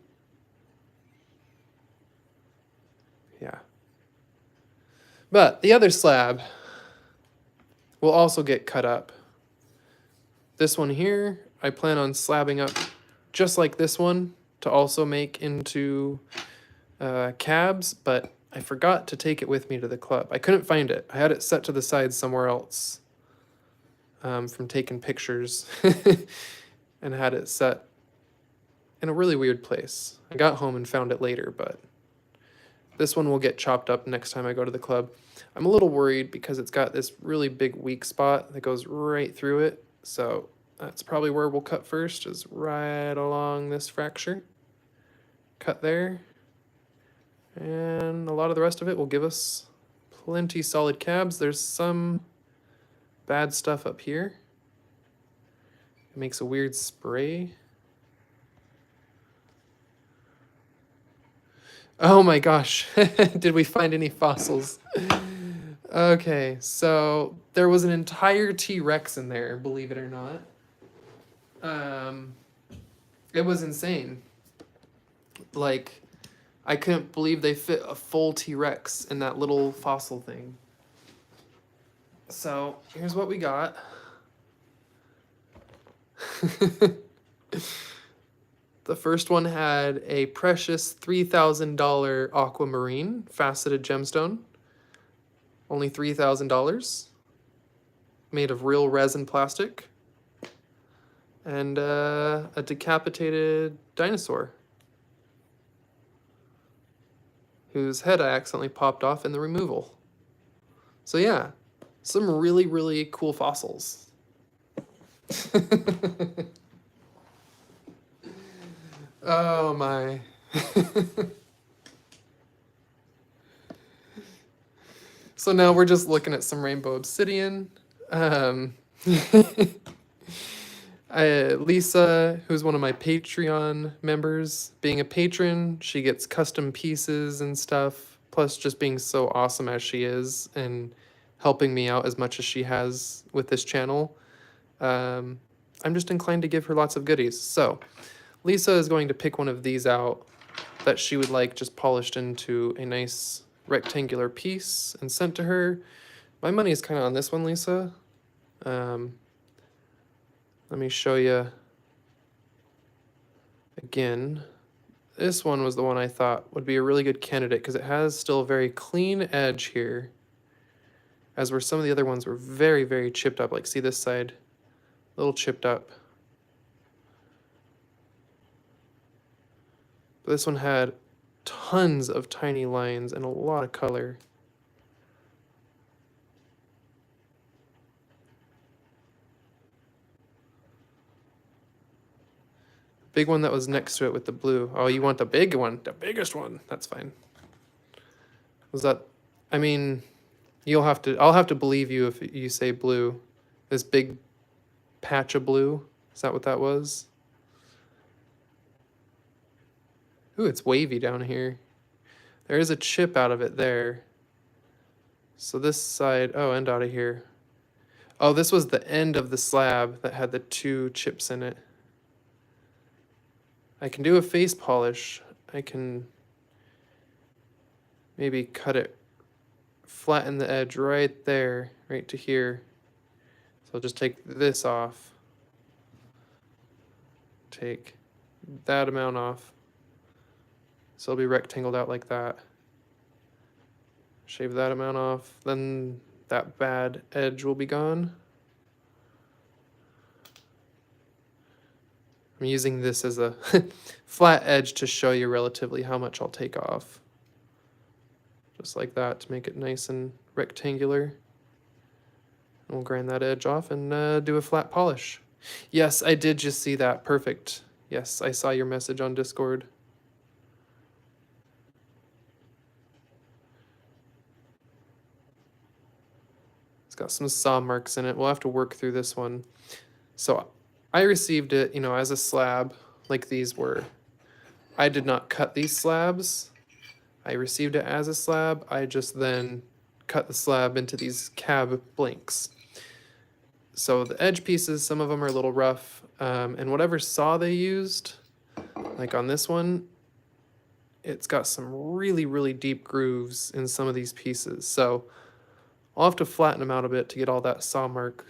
[SPEAKER 1] Yeah. But the other slab will also get cut up. This one here, I plan on slabbing up just like this one to also make into cabs, but I forgot to take it with me to the club. I couldn't find it. I had it set to the side somewhere else from taking pictures and had it set in a really weird place. I got home and found it later, but this one will get chopped up next time I go to the club. I'm a little worried because it's got this really big weak spot that goes right through it. So that's probably where we'll cut first, is right along this fracture. Cut there. And a lot of the rest of it will give us plenty solid cabs. There's some bad stuff up here. It makes a weird spray. Oh my gosh, did we find any fossils? Okay, so there was an entire T-Rex in there, believe it or not. It was insane. Like, I couldn't believe they fit a full T-Rex in that little fossil thing. So, here's what we got. The first one had a precious $3,000 aquamarine faceted gemstone. Only $3,000. Made of real resin plastic. And a decapitated dinosaur, whose head I accidentally popped off in the removal. So yeah, some really, really cool fossils. Oh my. So now we're just looking at some rainbow obsidian. Lisa, who's one of my Patreon members, being a patron, she gets custom pieces and stuff, plus just being so awesome as she is and helping me out as much as she has with this channel. I'm just inclined to give her lots of goodies. So Lisa is going to pick one of these out that she would like just polished into a nice rectangular piece and sent to her. My money is kind of on this one, Lisa. Let me show you again. This one was the one I thought would be a really good candidate because it has still a very clean edge here, as where some of the other ones were very, very chipped up. Like, see this side, a little chipped up. But this one had tons of tiny lines and a lot of color. Big one that was next to it with the blue. Oh, you want the big one, the biggest one. That's fine. Was that, I mean, I'll have to believe you if you say blue. This big patch of blue. Is that what that was? Ooh, it's wavy down here. There is a chip out of it there. So this side, oh, and out of here. Oh, this was the end of the slab that had the 2 chips in it. I can do a face polish. I can maybe cut it, flatten the edge right there, right to here. So I'll just take this off. Take that amount off. So it'll be rectangled out like that. Shave that amount off. Then that bad edge will be gone. I'm using this as a flat edge to show you relatively how much I'll take off. Just like that to make it nice and rectangular. And we'll grind that edge off and do a flat polish. Yes, I did just see that. Perfect. Yes, I saw your message on Discord. It's got some saw marks in it. We'll have to work through this one. So I received it, you know, as a slab, like these were. I did not cut these slabs. I received it as a slab. I just then cut the slab into these cab blanks. So the edge pieces, some of them are a little rough, and whatever saw they used, like on this one, it's got some really, really deep grooves in some of these pieces. So I'll have to flatten them out a bit to get all that saw mark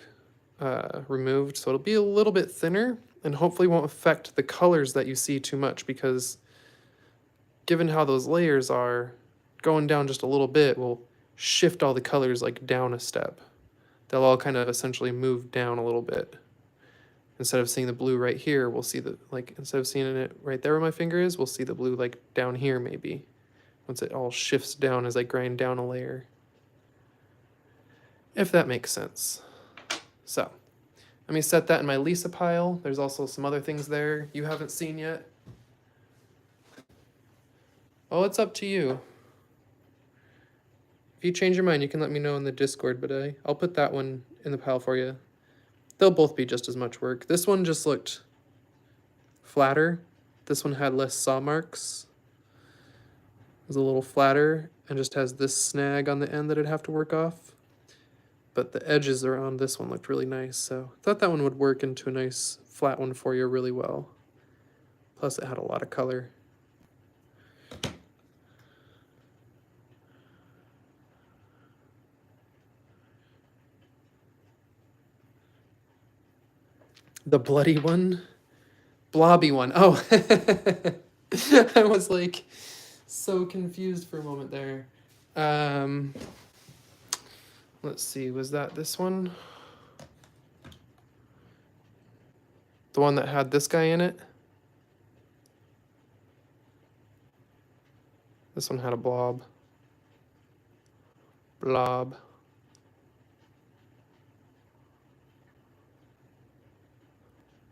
[SPEAKER 1] removed. So it'll be a little bit thinner and hopefully won't affect the colors that you see too much, because given how those layers are, going down just a little bit will shift all the colors like down a step. They'll all kind of essentially move down a little bit. Instead of seeing the blue right here, we'll see the, like, instead of seeing it right there where my finger is, we'll see the blue like down here maybe, once it all shifts down as I grind down a layer. If that makes sense. So, let me set that in my Lisa pile. There's also some other things there you haven't seen yet. Oh, it's up to you. If you change your mind, you can let me know in the Discord, but I'll put that one in the pile for you. They'll both be just as much work. This one just looked flatter. This one had less saw marks. It was a little flatter and just has this snag on the end that I'd have to work off. But the edges around this one looked really nice, so I thought that one would work into a nice flat one for you really well. Plus it had a lot of color. The bloody one? Blobby one. Oh, I was like so confused for a moment there. Let's see, was that this one? The one that had this guy in it? This one had a blob. Blob.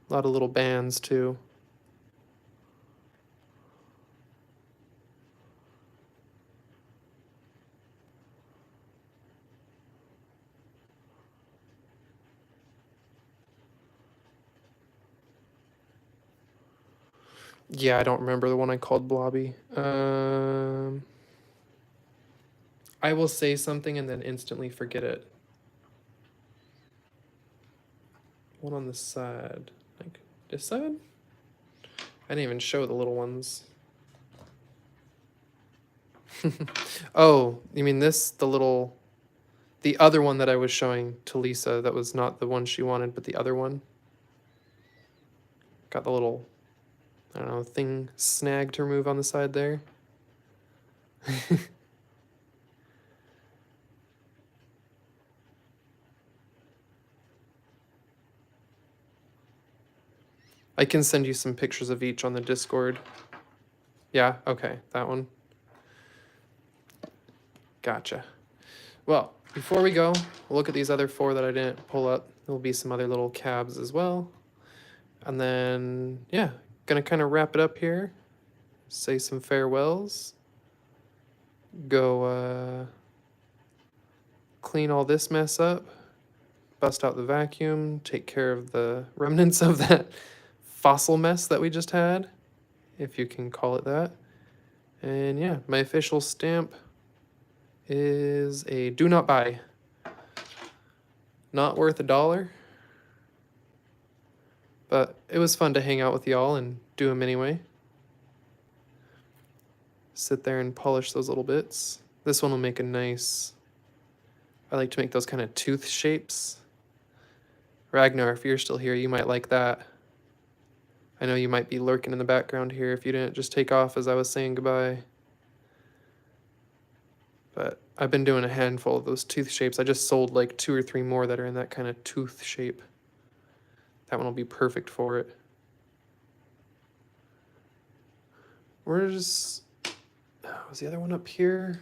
[SPEAKER 1] A lot of little bands too. Yeah, I don't remember the one I called Blobby. I will say something and then instantly forget it. One on the side. Like this side? I didn't even show the little ones. Oh, you mean this? The other one that I was showing to Lisa that was not the one she wanted, but the other one? Got the little, I don't know, thing snag to remove on the side there. I can send you some pictures of each on the Discord. Yeah, okay, that one. Gotcha. Well, before we go, we'll look at these other 4 that I didn't pull up. There'll be some other little cabs as well. And then, yeah, gonna kind of wrap it up here. Say some farewells. Go clean all this mess up. Bust out the vacuum. Take care of the remnants of that fossil mess that we just had, if you can call it that. And yeah, my official stamp is a do not buy. Not worth $1, but it was fun to hang out with y'all and do them anyway. Sit there and polish those little bits. This one will make a nice, I like to make those kind of tooth shapes. Ragnar, if you're still here, you might like that. I know you might be lurking in the background here if you didn't just take off as I was saying goodbye. But I've been doing a handful of those tooth shapes. I just sold like 2 or 3 more that are in that kind of tooth shape. That one will be perfect for it. Was the other one up here?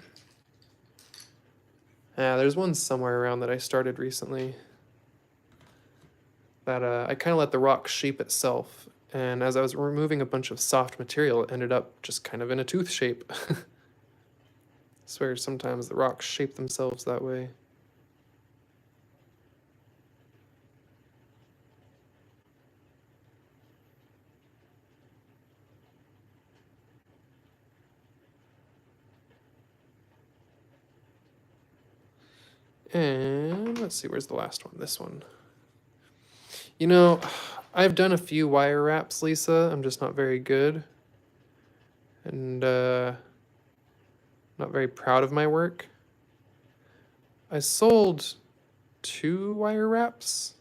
[SPEAKER 1] Yeah, there's one somewhere around that I started recently. That I kind of let the rock shape itself. And as I was removing a bunch of soft material, it ended up just kind of in a tooth shape. I swear sometimes the rocks shape themselves that way. And let's see, where's the last one? This one. You know, I've done a few wire wraps, Lisa. I'm just not very good. And not very proud of my work. I sold 2 wire wraps.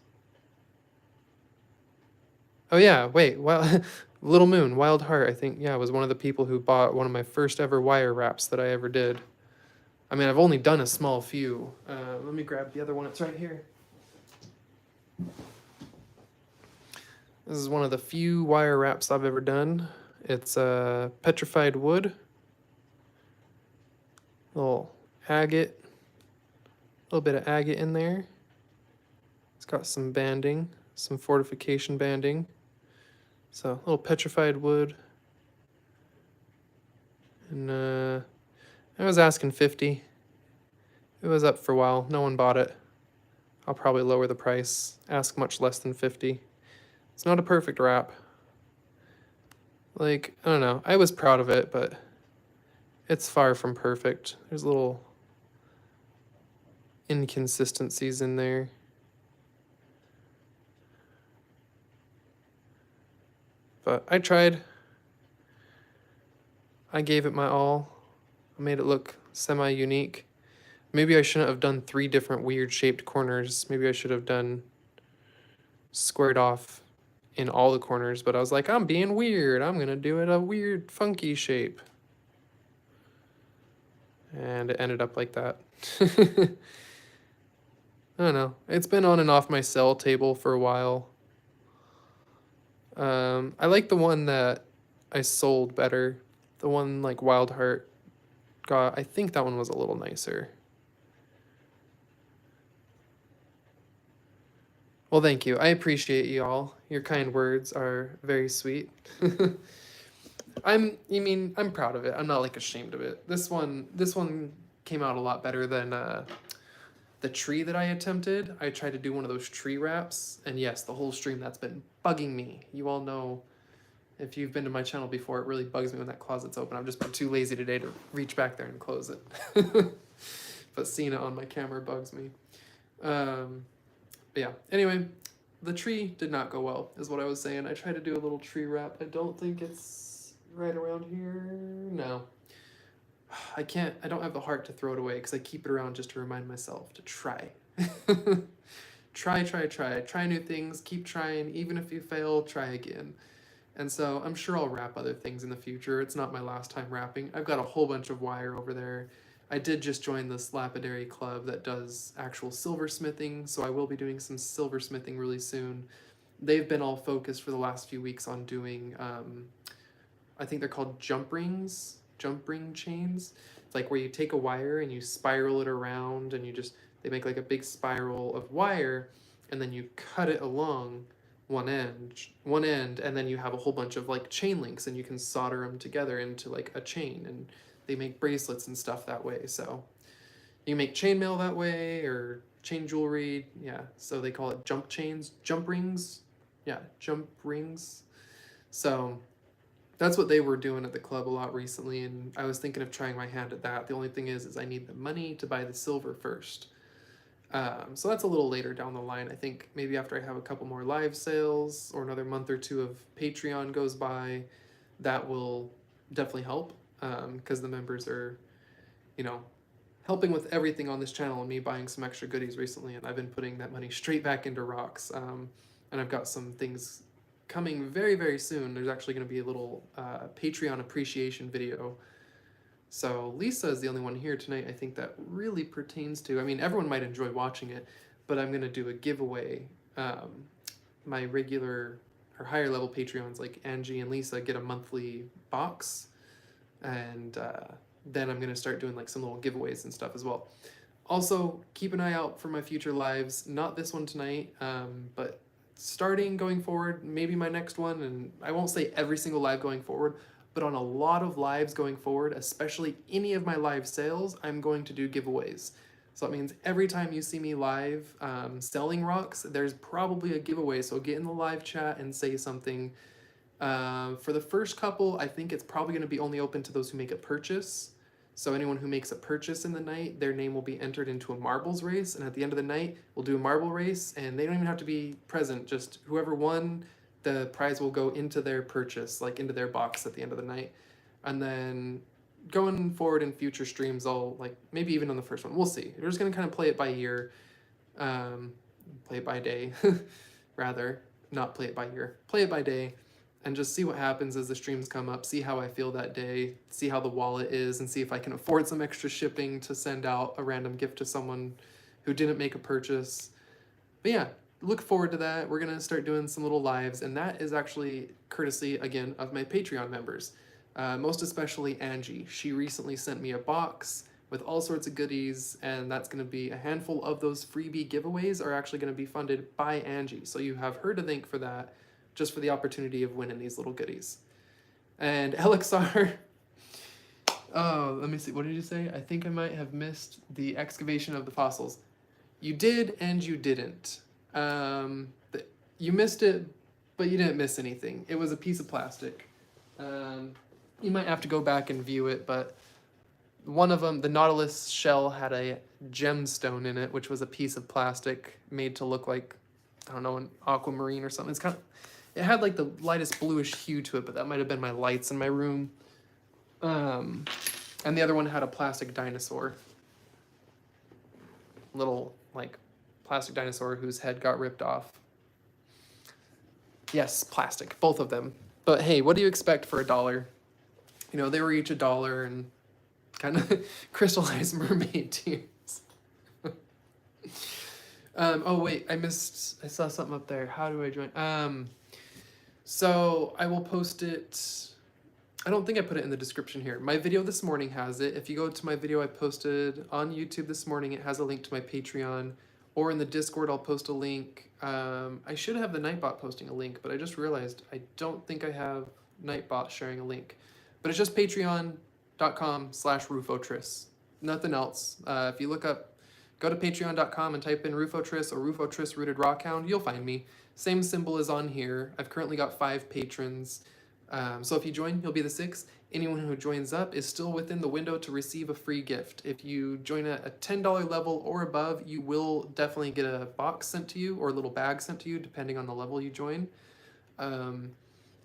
[SPEAKER 1] Oh yeah, wait, well, Little Moon, Wild Heart, I think, yeah, was one of the people who bought one of my first ever wire wraps that I ever did. I mean, I've only done a small few. Let me grab the other one, it's right here. This is one of the few wire wraps I've ever done. It's petrified wood. Little agate. A little bit of agate in there. It's got some banding, some fortification banding. So, a little petrified wood. And I was asking 50. It was up for a while. No one bought it. I'll probably lower the price. Ask much less than 50. It's not a perfect wrap. Like, I don't know. I was proud of it, but it's far from perfect. There's little inconsistencies in there. But I tried. I gave it my all. I made it look semi-unique. Maybe I shouldn't have done 3 different weird shaped corners. Maybe I should have done squared off in all the corners, but I was like, I'm being weird. I'm gonna do it a weird, funky shape. And it ended up like that. I don't know. It's been on and off my cell table for a while. I like the one that I sold better. The one like Wild Heart got, I think that one was a little nicer. Well, thank you. I appreciate you all. Your kind words are very sweet. I'm proud of it. I'm not like ashamed of it. This one came out a lot better than the tree that I attempted. I tried to do one of those tree wraps, and yes, the whole stream that's been bugging me. You all know, if you've been to my channel before, it really bugs me when that closet's open. I've just been too lazy today to reach back there and close it. But seeing it on my camera bugs me. But yeah, anyway, the tree did not go well, is what I was saying. I tried to do a little tree wrap. I don't think it's right around here. No. I don't have the heart to throw it away because I keep it around just to remind myself to try. Try. Try new things. Keep trying. Even if you fail, try again. And so I'm sure I'll wrap other things in the future. It's not my last time wrapping. I've got a whole bunch of wire over there. I did just join this lapidary club that does actual silversmithing, so I will be doing some silversmithing really soon. They've been all focused for the last few weeks on doing, I think they're called jump ring chains. It's like where you take a wire and you spiral it around, and they make like a big spiral of wire, and then you cut it along one end, and then you have a whole bunch of like chain links, and you can solder them together into like a chain, and they make bracelets and stuff that way. So you make chainmail that way, or chain jewelry. Yeah, so they call it jump rings. Yeah, jump rings. So that's what they were doing at the club a lot recently, and I was thinking of trying my hand at that. The only thing is I need the money to buy the silver first. So that's a little later down the line. I think maybe after I have a couple more live sales or another month or two of Patreon goes by, that will definitely help, because the members are, helping with everything on this channel and me buying some extra goodies recently, and I've been putting that money straight back into rocks. And I've got some things coming very, very soon. There's actually going to be a little Patreon appreciation video. So Lisa is the only one here tonight I think that really pertains to. I mean, everyone might enjoy watching it, but I'm going to do a giveaway. My regular or higher level Patreons like Angie and Lisa get a monthly box, and then I'm going to start doing like some little giveaways and stuff as well. Also, keep an eye out for my future lives. Not this one tonight, but starting going forward, maybe my next one, and I won't say every single live going forward, but on a lot of lives going forward, especially any of my live sales, I'm going to do giveaways. So that means every time you see me live selling rocks, there's probably a giveaway. So get in the live chat and say something. For the first couple, I think it's probably going to be only open to those who make a purchase. So anyone who makes a purchase in the night, their name will be entered into a marbles race. And at the end of the night, we'll do a marble race, and they don't even have to be present. Just whoever won, the prize will go into their purchase, like into their box at the end of the night. And then going forward in future streams, I'll like maybe even on the first one, we'll see. We're just gonna kind of play it by year, play it by day, rather, not play it by year, play it by day, and just see what happens as the streams come up, see how I feel that day, see how the wallet is, and see if I can afford some extra shipping to send out a random gift to someone who didn't make a purchase. But yeah, look forward to that. We're going to start doing some little lives, and that is actually courtesy, again, of my Patreon members. Most especially Angie. She recently sent me a box with all sorts of goodies, and that's going to be a handful of those freebie giveaways are actually going to be funded by Angie. So you have her to thank for that, just for the opportunity of winning these little goodies. And LXR, oh, let me see, what did you say? I think I might have missed the excavation of the fossils. You did and you didn't. You missed it, but you didn't miss anything. It was a piece of plastic. You might have to go back and view it, but one of them, the Nautilus shell, had a gemstone in it, which was a piece of plastic made to look like, I don't know, an aquamarine or something. It's kind of, it had like the lightest bluish hue to it, but that might have been my lights in my room. And the other one had a plastic dinosaur. Little, like, plastic dinosaur whose head got ripped off. Yes, plastic, both of them. But hey, what do you expect for $1? You know, they were each $1 and kind of crystallized mermaid tears. Oh wait, I saw something up there. How do I join? So I will post it. I don't think I put it in the description here. My video this morning has it. If you go to my video I posted on YouTube this morning, it has a link to my Patreon, or in the Discord I'll post a link. I should have the Nightbot posting a link, but I just realized I don't think I have Nightbot sharing a link. But it's just patreon.com/RufoTris. Nothing else. If you look up, go to patreon.com and type in RufoTris or RufoTris Rooted Rockhound, you'll find me. Same symbol is on here. I've currently got 5 patrons. So if you join, you'll be the 6th. Anyone who joins up is still within the window to receive a free gift. If you join at a $10 level or above, you will definitely get a box sent to you or a little bag sent to you, depending on the level you join.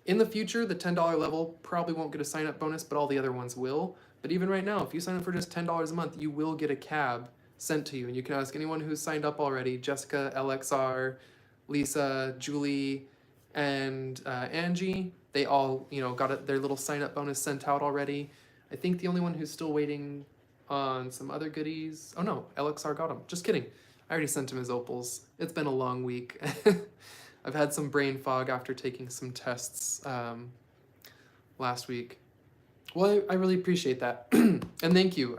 [SPEAKER 1] In the future, the $10 level probably won't get a sign-up bonus, but all the other ones will. But even right now, if you sign up for just $10 a month, you will get a cab sent to you. And you can ask anyone who's signed up already, Jessica, LXR, Lisa, Julie, and Angie. They all, got their little sign-up bonus sent out already. I think the only one who's still waiting on some other goodies. Oh no, LXR got them. Just kidding. I already sent him his opals. It's been a long week. I've had some brain fog after taking some tests last week. Well, I really appreciate that. And thank you.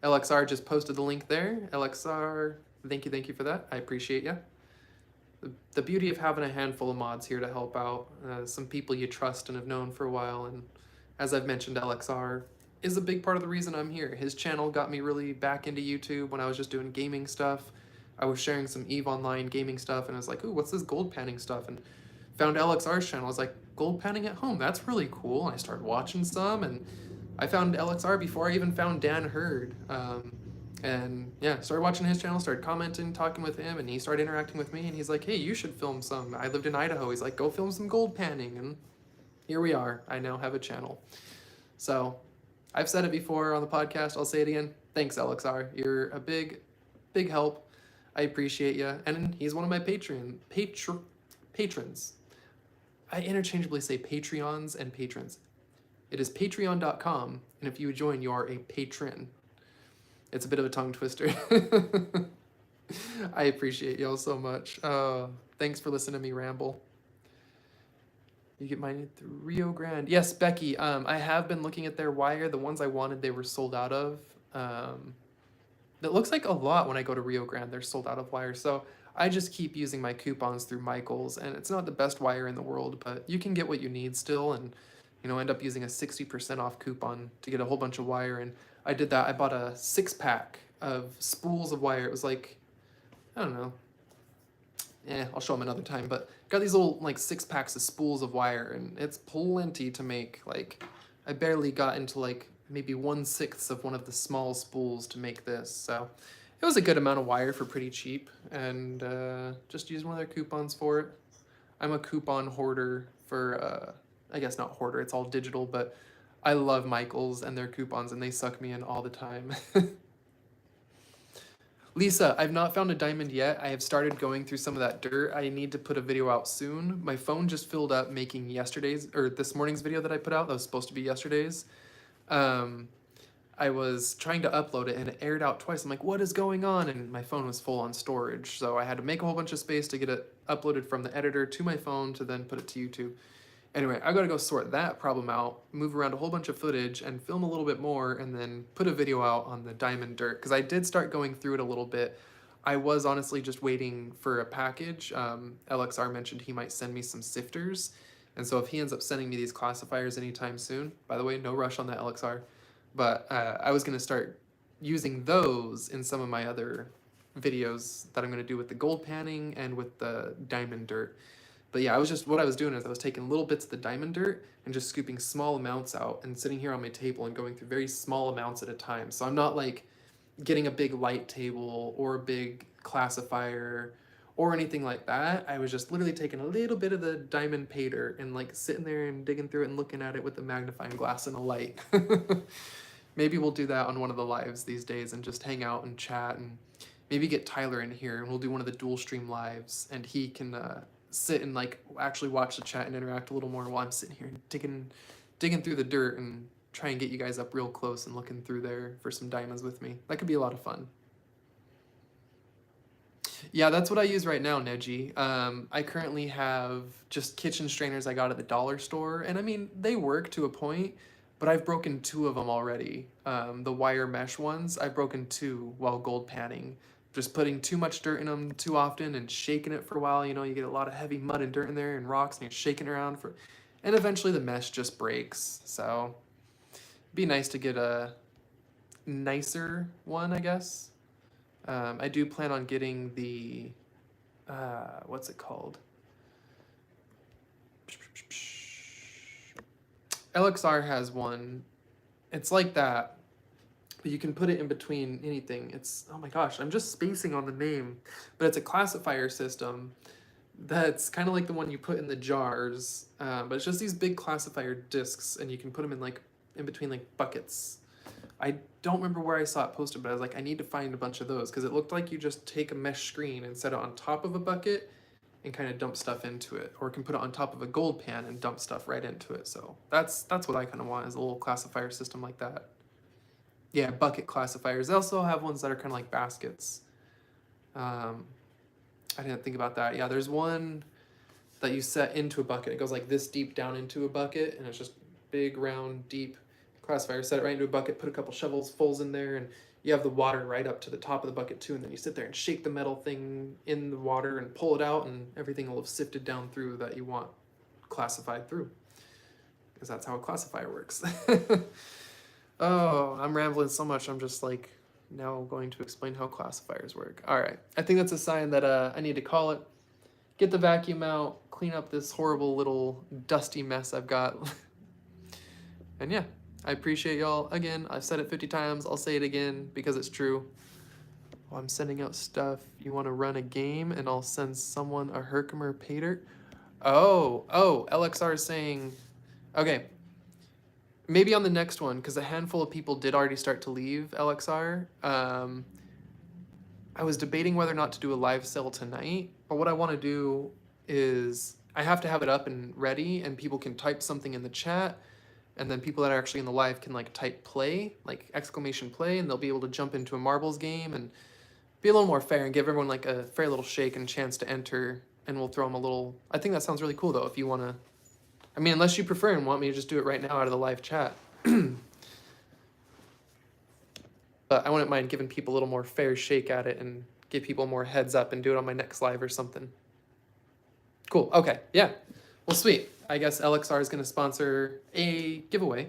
[SPEAKER 1] LXR just posted the link there. LXR, thank you for that. I appreciate you. The beauty of having a handful of mods here to help out, some people you trust and have known for a while, and as I've mentioned, LXR is a big part of the reason I'm here. His channel got me really back into YouTube when I was just doing gaming stuff. I was sharing some EVE Online gaming stuff, and I was like, ooh, what's this gold panning stuff? And found LXR's channel. I was like, gold panning at home, that's really cool. And I started watching some, and I found LXR before I even found Dan Hurd. And yeah, started watching his channel, started commenting, talking with him, and he started interacting with me, and he's like, hey, you should film some. I lived in Idaho. He's like, go film some gold panning, and here we are. I now have a channel. So I've said it before on the podcast, I'll say it again. Thanks, LXR. You're a big help. I appreciate you. And he's one of my patrons. I interchangeably say Patreons and patrons. It is patreon.com, and if you join, you are a patron. It's a bit of a tongue twister. I appreciate y'all so much. Thanks for listening to me ramble. You get mine through Rio Grande. Yes, Becky, I have been looking at their wire. The ones I wanted, they were sold out of. That looks like a lot when I go to Rio Grande. They're sold out of wire. So I just keep using my coupons through Michael's, and it's not the best wire in the world, but you can get what you need still, and end up using a 60% off coupon to get a whole bunch of wire. And I did that. I bought a 6-pack of spools of wire. It was like, I don't know. I'll show them another time, but got these little 6 packs of spools of wire, and it's plenty to make. I barely got into maybe 1/6 of one of the small spools to make this. So it was a good amount of wire for pretty cheap, and just used one of their coupons for it. I'm a coupon hoarder for, I guess not hoarder, it's all digital, but I love Michael's and their coupons, and they suck me in all the time. Lisa, I've not found a diamond yet. I have started going through some of that dirt. I need to put a video out soon. My phone just filled up making this morning's video that I put out. That was supposed to be yesterday's. I was trying to upload it and it aired out twice. I'm like, what is going on? And my phone was full on storage. So I had to make a whole bunch of space to get it uploaded from the editor to my phone to then put it to YouTube. Anyway, I gotta go sort that problem out, move around a whole bunch of footage, and film a little bit more, and then put a video out on the diamond dirt, because I did start going through it a little bit. I was honestly just waiting for a package. LXR mentioned he might send me some sifters, and so if he ends up sending me these classifiers anytime soon, by the way, no rush on that, LXR, but I was gonna start using those in some of my other videos that I'm gonna do with the gold panning and with the diamond dirt. But yeah, what I was doing is I was taking little bits of the diamond dirt and just scooping small amounts out and sitting here on my table and going through very small amounts at a time. So I'm not getting a big light table or a big classifier or anything like that. I was just literally taking a little bit of the diamond pay dirt and sitting there and digging through it and looking at it with a magnifying glass and a light. Maybe we'll do that on one of the lives these days and just hang out and chat, and maybe get Tyler in here and we'll do one of the dual stream lives, and he can sit and actually watch the chat and interact a little more while I'm sitting here digging through the dirt and try and get you guys up real close and looking through there for some diamonds with me. That could be a lot of fun. Yeah, that's what I use right now, Neji. I currently have just kitchen strainers I got at the dollar store, and I mean, they work to a point, but I've broken 2 of them already. The wire mesh ones, I've broken 2 while gold panning. Just putting too much dirt in them too often and shaking it for a while. You get a lot of heavy mud and dirt in there and rocks, and you're shaking around and eventually the mesh just breaks. So it'd be nice to get a nicer one, I guess. I do plan on getting the, what's it called? LXR has one. It's like that, but you can put it in between anything. It's, oh my gosh, I'm just spacing on the name, but it's a classifier system that's kind of like the one you put in the jars, but it's just these big classifier discs, and you can put them in between buckets. I don't remember where I saw it posted, but I was like, I need to find a bunch of those, because it looked like you just take a mesh screen and set it on top of a bucket, and kind of dump stuff into it, or can put it on top of a gold pan and dump stuff right into it. So that's what I kind of want, is a little classifier system like that. Yeah, bucket classifiers. They also have ones that are kind of like baskets. I didn't think about that. Yeah, there's one that you set into a bucket. It goes like this deep down into a bucket, and it's just big, round, deep classifier. Set it right into a bucket, put a couple shovelfuls in there, and you have the water right up to the top of the bucket too, and then you sit there and shake the metal thing in the water and pull it out, and everything will have sifted down through that you want classified through. Because that's how a classifier works. Oh, I'm rambling so much, I'm just like now going to explain how classifiers work. All right, I think that's a sign that I need to call it. Get the vacuum out, clean up this horrible little dusty mess I've got. And yeah, I appreciate y'all. Again, I've said it 50 times. I'll say it again because it's true. Oh, I'm sending out stuff. You want to run a game and I'll send someone a Herkimer pay dirt? Oh, LXR is saying, okay, maybe on the next one, because a handful of people did already start to leave LXR. I was debating whether or not to do a live sale tonight, but what I want to do is I have to have it up and ready, and people can type something in the chat, and then people that are actually in the live can like type play, like exclamation play, and they'll be able to jump into a marbles game and be a little more fair and give everyone like a fair little shake and chance to enter, and we'll throw them a little. I think that sounds really cool though, if you want to. I mean, unless you prefer and want me to just do it right now out of the live chat. But I wouldn't mind giving people a little more fair shake at it and give people more heads up and do it on my next live or something. Cool. Okay. Yeah. Well, sweet. I guess LXR is going to sponsor a giveaway.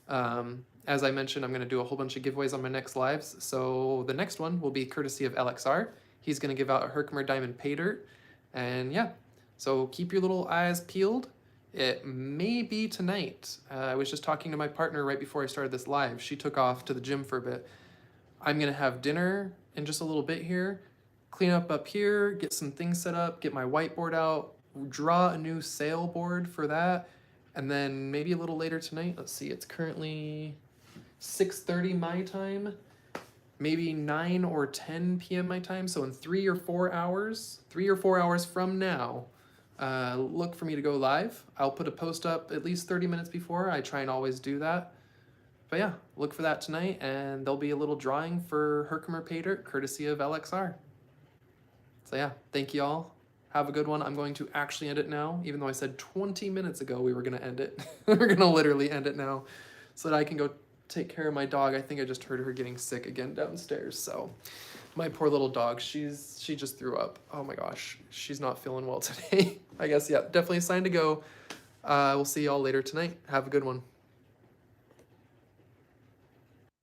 [SPEAKER 1] As I mentioned, I'm going to do a whole bunch of giveaways on my next lives. So the next one will be courtesy of LXR. He's going to give out a Herkimer Diamond pay dirt. And yeah, so keep your little eyes peeled. It may be tonight. I was just talking to my partner right before I started this live. She took off to the gym for a bit. I'm going to have dinner in just a little bit here, clean up here, get some things set up, get my whiteboard out, draw a new sale board for that, and then maybe a little later tonight, let's see, it's currently 6:30 my time, maybe 9 or 10 p.m. my time, so in 3 or 4 hours from now, look for me to go live. I'll put a post up at least 30 minutes before. I try and always do that. But yeah, look for that tonight, and there'll be a little drawing for Herkimer pay dirt, courtesy of LXR. So yeah, thank you all. Have a good one. I'm going to actually end it now, even though I said 20 minutes ago we were going to end it. We're going to literally end it now so that I can go take care of my dog. I think I just heard her getting sick again downstairs. So my poor little dog, she just threw up. Oh my gosh, she's not feeling well today. I guess, yeah, definitely a sign to go. We'll see y'all later tonight. Have a good one.